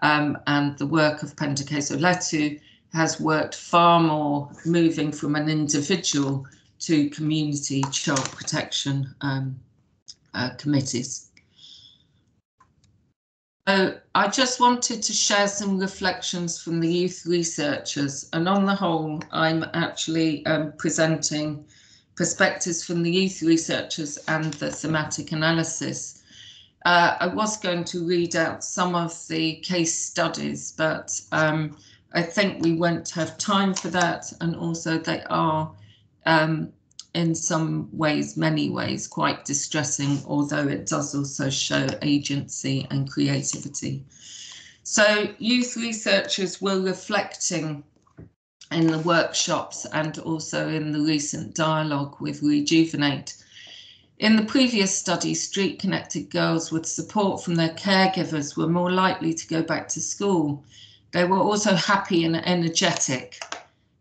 And the work of Pentecostal Letu has worked far more moving from an individual to community child protection committees. So I just wanted to share some reflections from the youth researchers, and on the whole, I'm actually presenting perspectives from the youth researchers and the thematic analysis. I was going to read out some of the case studies, but I think we won't have time for that, and also they are in some ways, many ways, quite distressing, although it does also show agency and creativity. So youth researchers were reflecting in the workshops and also in the recent dialogue with Rejuvenate. In the previous study, street-connected girls with support from their caregivers were more likely to go back to school. They were also happy and energetic.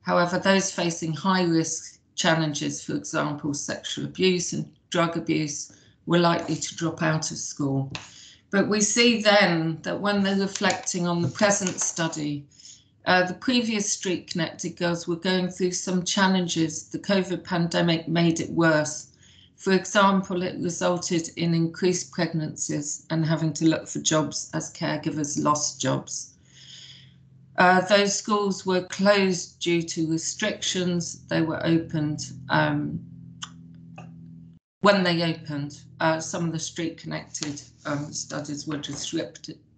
However, those facing high-risk challenges, for example, sexual abuse and drug abuse, were likely to drop out of school. But we see then that when they're reflecting on the present study, the previous street connected girls were going through some challenges. The COVID pandemic made it worse. For example, it resulted in increased pregnancies and having to look for jobs as caregivers lost jobs. Those schools were closed due to restrictions. They were opened. When they opened, some of the street connected studies were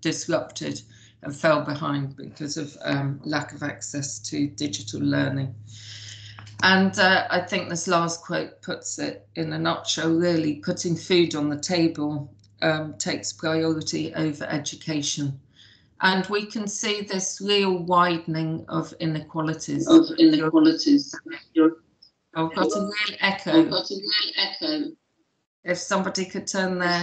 disrupted and fell behind because of lack of access to digital learning. And I think this last quote puts it in a nutshell, really. Putting food on the table takes priority over education. And we can see this real widening of inequalities. I've got a real echo. If somebody could turn their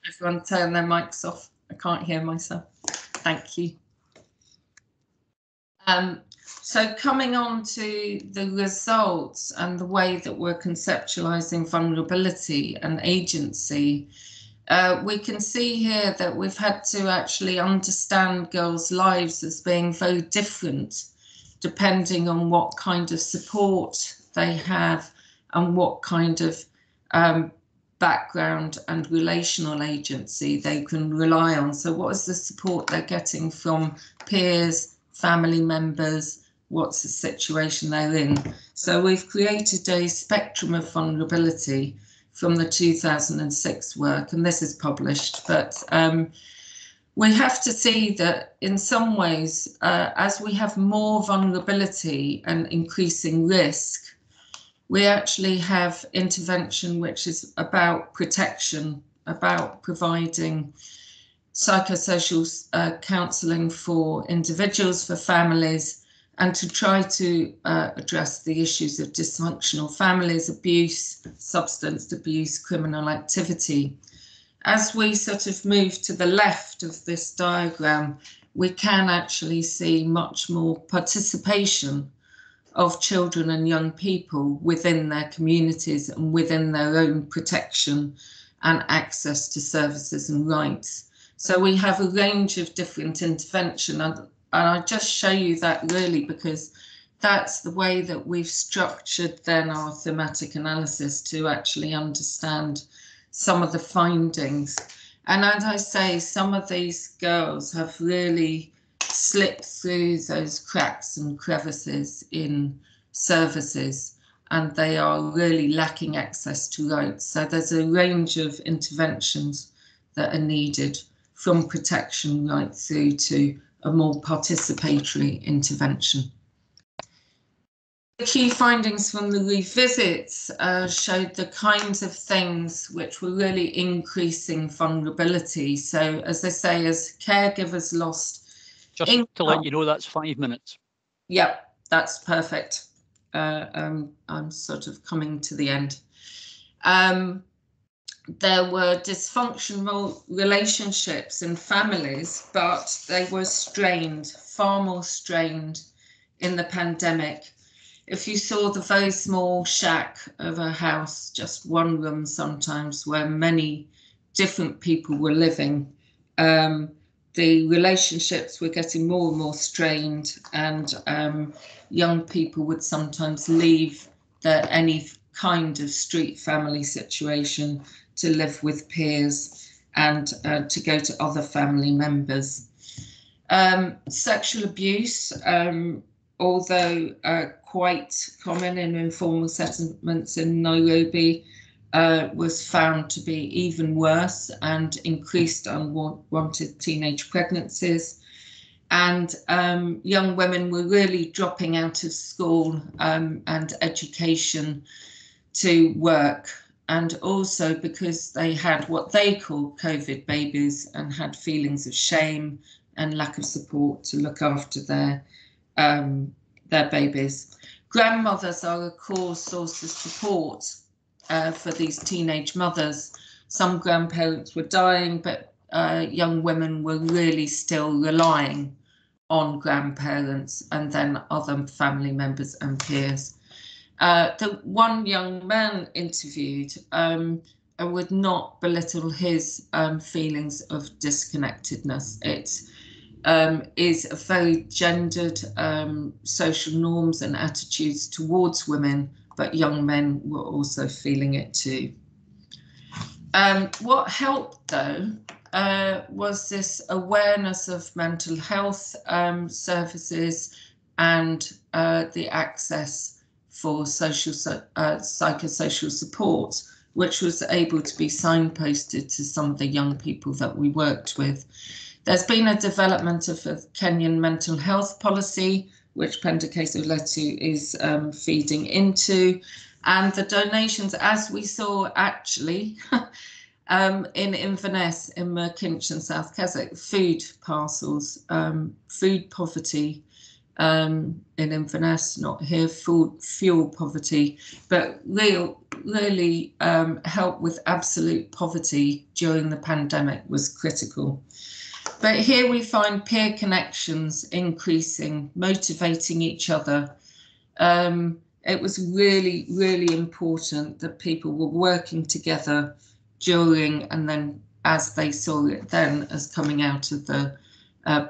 everyone turn their mics off. I can't hear myself. Thank you. So coming on to the results and the way that we're conceptualizing vulnerability and agency, we can see here that we've had to actually understand girls' lives as being very different depending on what kind of support they have and what kind of background and relational agency they can rely on. So what is the support they're getting from peers, family members? What's the situation they're in? So we've created a spectrum of vulnerability from the 2006 work, and this is published, but we have to see that in some ways, as we have more vulnerability and increasing risk, we actually have intervention which is about protection, about providing psychosocial counselling for individuals, for families, and to try to address the issues of dysfunctional families, abuse, substance abuse, criminal activity. As we sort of move to the left of this diagram, we can actually see much more participation of children and young people within their communities and within their own protection and access to services and rights. So we have a range of different intervention, and I just show you that really because that's the way that we've structured then our thematic analysis to actually understand some of the findings. And as I say, some of these girls have really slipped through those cracks and crevices in services, and they are really lacking access to rights. So there's a range of interventions that are needed, from protection right through to a more participatory intervention. The key findings from the revisits showed the kinds of things which were really increasing vulnerability. So as I say, as caregivers lost just income, to let you know, that's 5 minutes. Yep, that's perfect. I'm sort of coming to the end. There were dysfunctional relationships in families, but they were strained, far more strained in the pandemic. If you saw the very small shack of a house, just one room sometimes, where many different people were living, the relationships were getting more and more strained, and young people would sometimes leave any kind of street family situation to live with peers and to go to other family members. Sexual abuse, although quite common in informal settlements in Nairobi, was found to be even worse and increased unwanted teenage pregnancies. And young women were really dropping out of school and education to work, and also because they had what they call COVID babies and had feelings of shame and lack of support to look after their babies. Grandmothers are a core source of support for these teenage mothers. Some grandparents were dying, but young women were really still relying on grandparents and then other family members and peers. The one young man interviewed, I would not belittle his feelings of disconnectedness. It is a very gendered social norms and attitudes towards women, but young men were also feeling it too. What helped though was this awareness of mental health services and the access for psychosocial support, which was able to be signposted to some of the young people that we worked with. There's been a development of a Kenyan mental health policy, which Pendekaso Letu is feeding into, and the donations, as we saw actually in Inverness, in Merkinch and South Keswick, food parcels, food poverty in Inverness, not here, fuel poverty, but really help with absolute poverty during the pandemic was critical. But here we find peer connections increasing, motivating each other. It was really, really important that people were working together during and then as they saw it then as coming out of the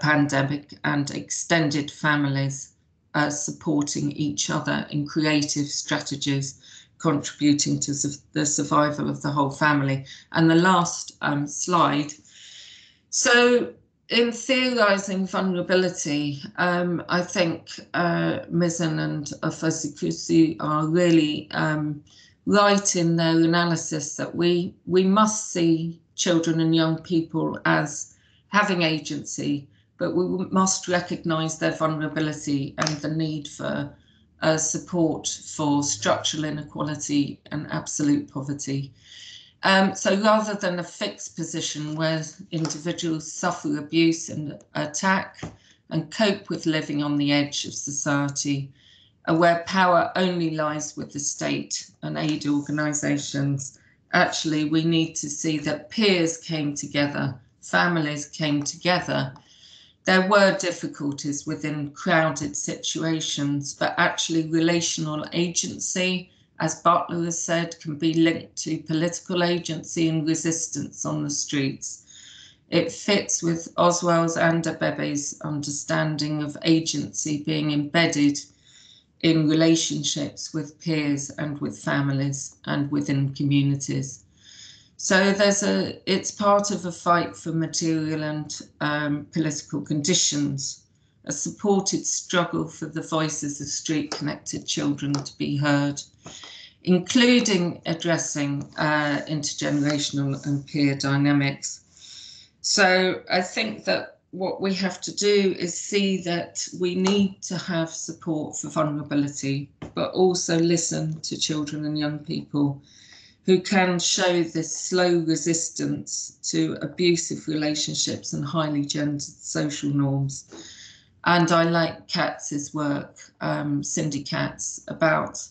pandemic, and extended families supporting each other in creative strategies, contributing to the survival of the whole family. And the last slide. So in theorizing vulnerability, I think Mizan and Afosikusi are really right in their analysis that we must see children and young people as having agency, but we must recognise their vulnerability and the need for support for structural inequality and absolute poverty. So rather than a fixed position where individuals suffer abuse and attack and cope with living on the edge of society, where power only lies with the state and aid organisations, actually we need to see that peers came together, families came together. There were difficulties within crowded situations, but actually relational agency, as Butler has said, can be linked to political agency and resistance on the streets. It fits with Oswald's and Abebe's understanding of agency being embedded in relationships with peers and with families and within communities. So it's part of a fight for material and political conditions, a supported struggle for the voices of street-connected children to be heard, including addressing intergenerational and peer dynamics. So I think that what we have to do is see that we need to have support for vulnerability, but also listen to children and young people who can show this slow resistance to abusive relationships and highly gendered social norms. And I like Katz's work, Cindy Katz, about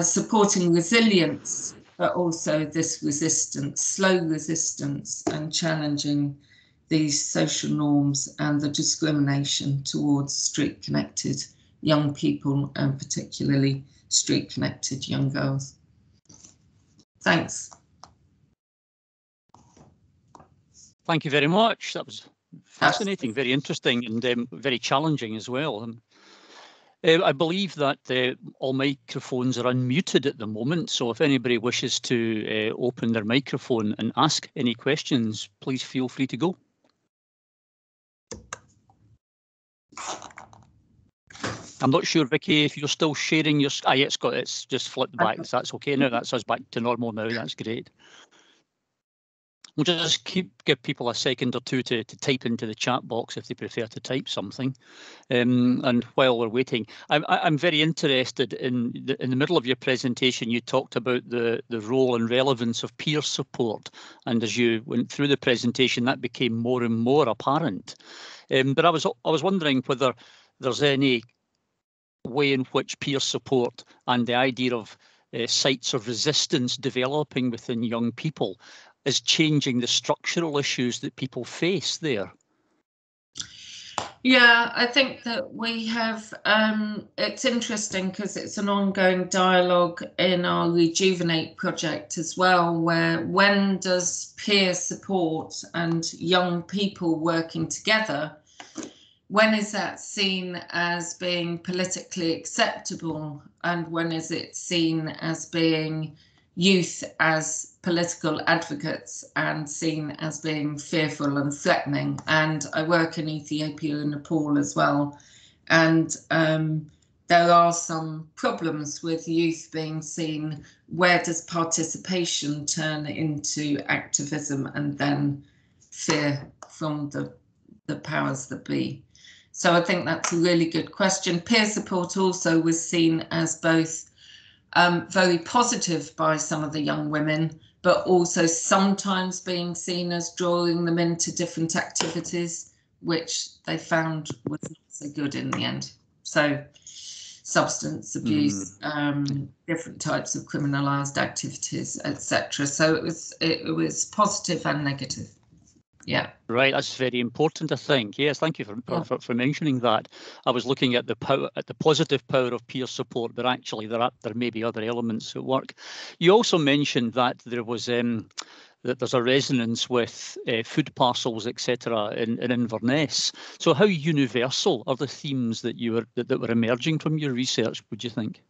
supporting resilience, but also this resistance, slow resistance, and challenging these social norms and the discrimination towards street-connected young people, and particularly street-connected young girls. Thanks. Thank you very much. That was fascinating, very interesting, and very challenging as well. I believe that all microphones are unmuted at the moment, so if anybody wishes to open their microphone and ask any questions, please feel free to go. I'm not sure, Vicky, if you're still sharing your... yeah, it's just flipped back. That's okay now. That's us back to normal now. That's great. We'll just give people a second or two to type into the chat box if they prefer to type something. And while we're waiting, I'm very interested in the middle of your presentation. You talked about the role and relevance of peer support, and as you went through the presentation, that became more and more apparent. But I was wondering whether there's any way in which peer support and the idea of sites of resistance developing within young people is changing the structural issues that people face there? Yeah, I think that we have, it's interesting because it's an ongoing dialogue in our Rejuvenate project as well, where when does peer support and young people working together, when is that seen as being politically acceptable, and when is it seen as being youth as political advocates and seen as being fearful and threatening? And I work in Ethiopia and Nepal as well, and there are some problems with youth being seen. Where does participation turn into activism and then fear from the powers that be? So I think that's a really good question. Peer support also was seen as both very positive by some of the young women, but also sometimes being seen as drawing them into different activities, which they found was not so good in the end. So substance abuse, different types of criminalised activities, etc. So it was positive and negative. Yeah. Right, that's very important, I think. Yes, thank you for mentioning that. I was looking at the positive power of peer support, but actually there may be other elements at work. You also mentioned that there was that there's a resonance with food parcels, etc., in Inverness. So how universal are the themes that that were emerging from your research, would you think?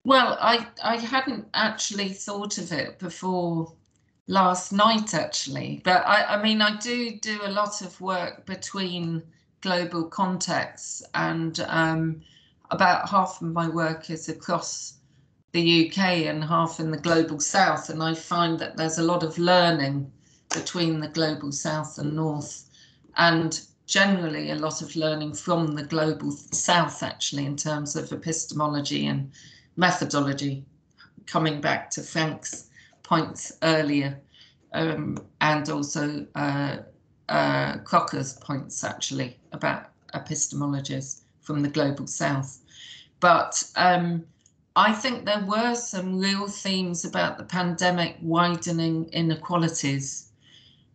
Well, I hadn't actually thought of it before last night, actually, but I mean, I do a lot of work between global contexts, and about half of my work is across the UK and half in the global south, and I find that there's a lot of learning between the global south and north, and generally a lot of learning from the global south, actually, in terms of epistemology and methodology, coming back to Frank's points earlier, and also Crocker's points, actually, about epistemologies from the global south. But I think there were some real themes about the pandemic widening inequalities,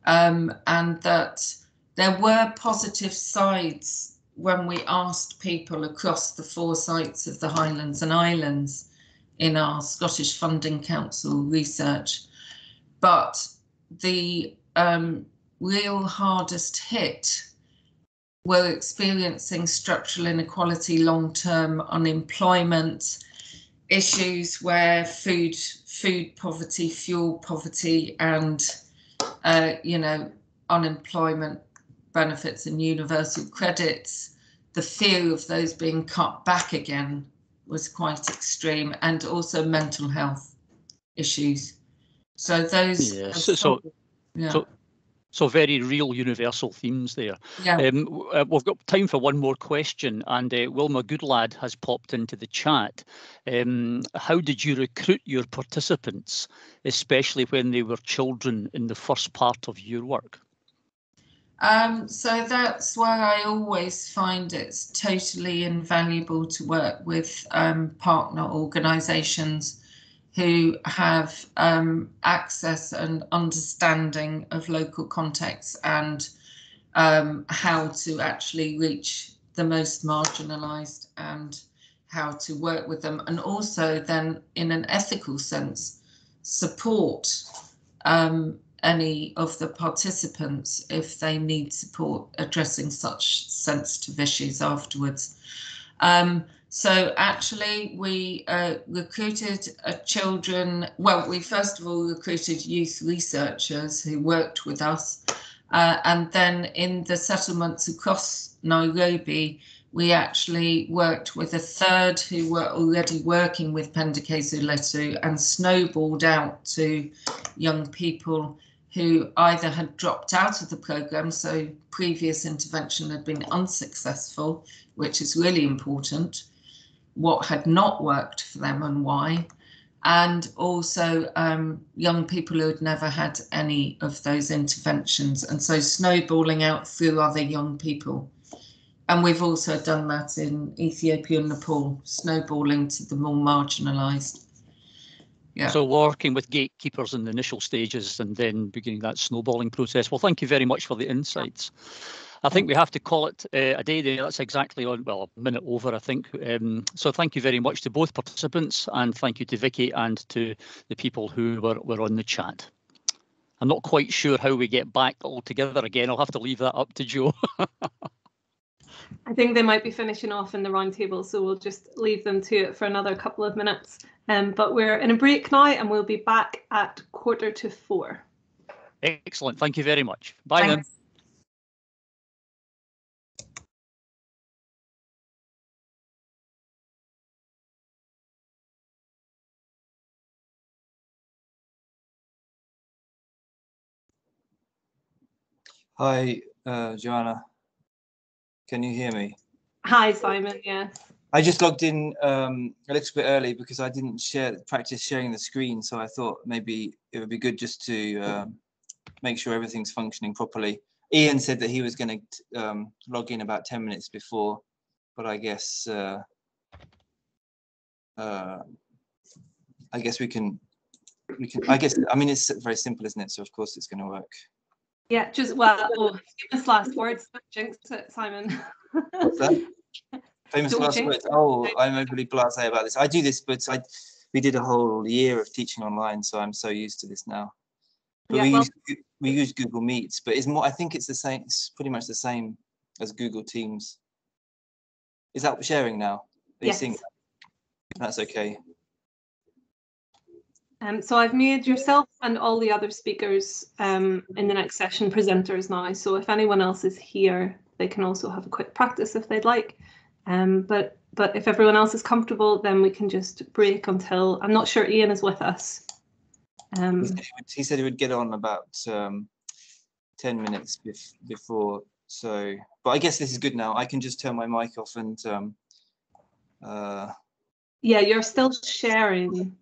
and that there were positive sides when we asked people across the 4 sites of the Highlands and Islands in our Scottish Funding Council research. But the real hardest hit were experiencing structural inequality, long-term unemployment, issues where food poverty, fuel poverty, and unemployment benefits and universal credits, the fear of those being cut back again was quite extreme, and also mental health issues. So those, so very real universal themes there. Yeah. We've got time for one more question, and Wilma Goodlad has popped into the chat. How did you recruit your participants, especially when they were children in the first part of your work? So that's where I always find it's totally invaluable to work with partner organisations who have access and understanding of local context, and how to actually reach the most marginalised and how to work with them, and also then in an ethical sense support any of the participants if they need support addressing such sensitive issues afterwards. So actually we recruited children, well, we first of all recruited youth researchers who worked with us, and then in the settlements across Nairobi, we actually worked with a third who were already working with Pendekezu Letu, and snowballed out to young people who either had dropped out of the programme, so previous intervention had been unsuccessful, which is really important, what had not worked for them and why, and also young people who had never had any of those interventions, and so snowballing out through other young people. And we've also done that in Ethiopia and Nepal, snowballing to the more marginalised. Yeah. So working with gatekeepers in the initial stages and then beginning that snowballing process. Well, thank you very much for the insights. I think we have to call it a day there. That's exactly on, well, a minute over, I think. So thank you very much to both participants, and thank you to Vicky and to the people who were on the chat. I'm not quite sure how we get back all together again. I'll have to leave that up to Joe. I think they might be finishing off in the round table, so we'll just leave them to it for another couple of minutes. But we're in a break now, and we'll be back at 3:45. Excellent. Thank you very much. Bye then. Hi, Joanna. Can you hear me? Hi, Simon. Yes. I just logged in a little bit early because I didn't practice sharing the screen, so I thought maybe it would be good just to make sure everything's functioning properly. Ian said that he was going to log in about 10 minutes before, but I guess we can. I mean, it's very simple, isn't it? So of course it's going to work. Yeah, just famous last words. Jinx it, Simon. What's that? Famous last words. Oh, I'm overly blasé about this. I do this, but we did a whole year of teaching online, so I'm so used to this now. But yeah, we use Google Meets, but it's more. I think it's the same. It's pretty much the same as Google Teams. Is that sharing now? Are you seeing that? That's okay. So I've made yourself and all the other speakers in the next session presenters now. So if anyone else is here, they can also have a quick practice if they'd like. But if everyone else is comfortable, then we can just break until, I'm not sure Ian is with us. He said he would get on about 10 minutes before. So, but I guess this is good now. I can just turn my mic off and. Yeah, you're still sharing.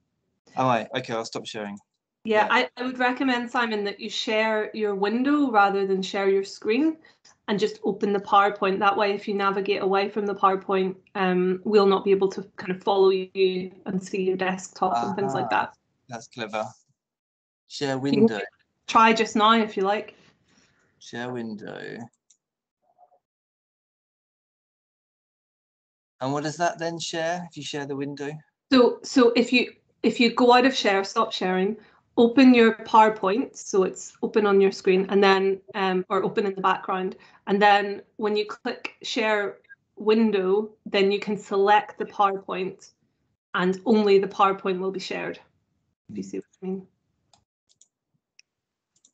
Am I? Okay, I'll stop sharing. Yeah, I would recommend, Simon, that you share your window rather than share your screen and just open the PowerPoint. That way, if you navigate away from the PowerPoint, we'll not be able to kind of follow you and see your desktop and things like that. That's clever. Share window. Try just now if you like. Share window. And what does that then share if you share the window? So if you go out of share, stop sharing, open your PowerPoint, so it's open on your screen, and then or open in the background, and then when you click share window, then you can select the PowerPoint, and only the PowerPoint will be shared. If you see what I mean.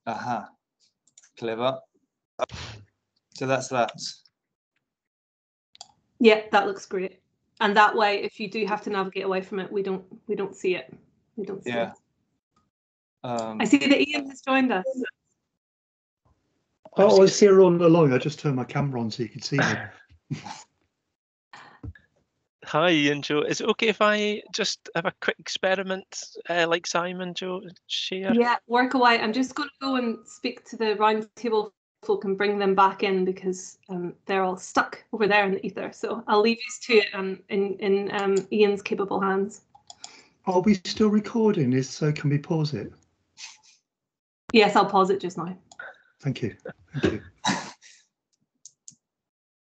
Aha, clever. So that's that. Yeah, that looks great. And that way, if you do have to navigate away from it, we don't see it. We don't see it. I see that Ian has joined us. Oh, I was here all along. I just turned my camera on so you could see me. Hi, Ian, Joe. Is it okay if I just have a quick experiment like Simon, Joe, share? Yeah, work away. I'm just going to go and speak to the round table folk and bring them back in because they're all stuck over there in the ether. So I'll leave you to it in Ian's capable hands. Are we still recording this? So can we pause it? Yes, I'll pause it just now. Thank you. Thank you.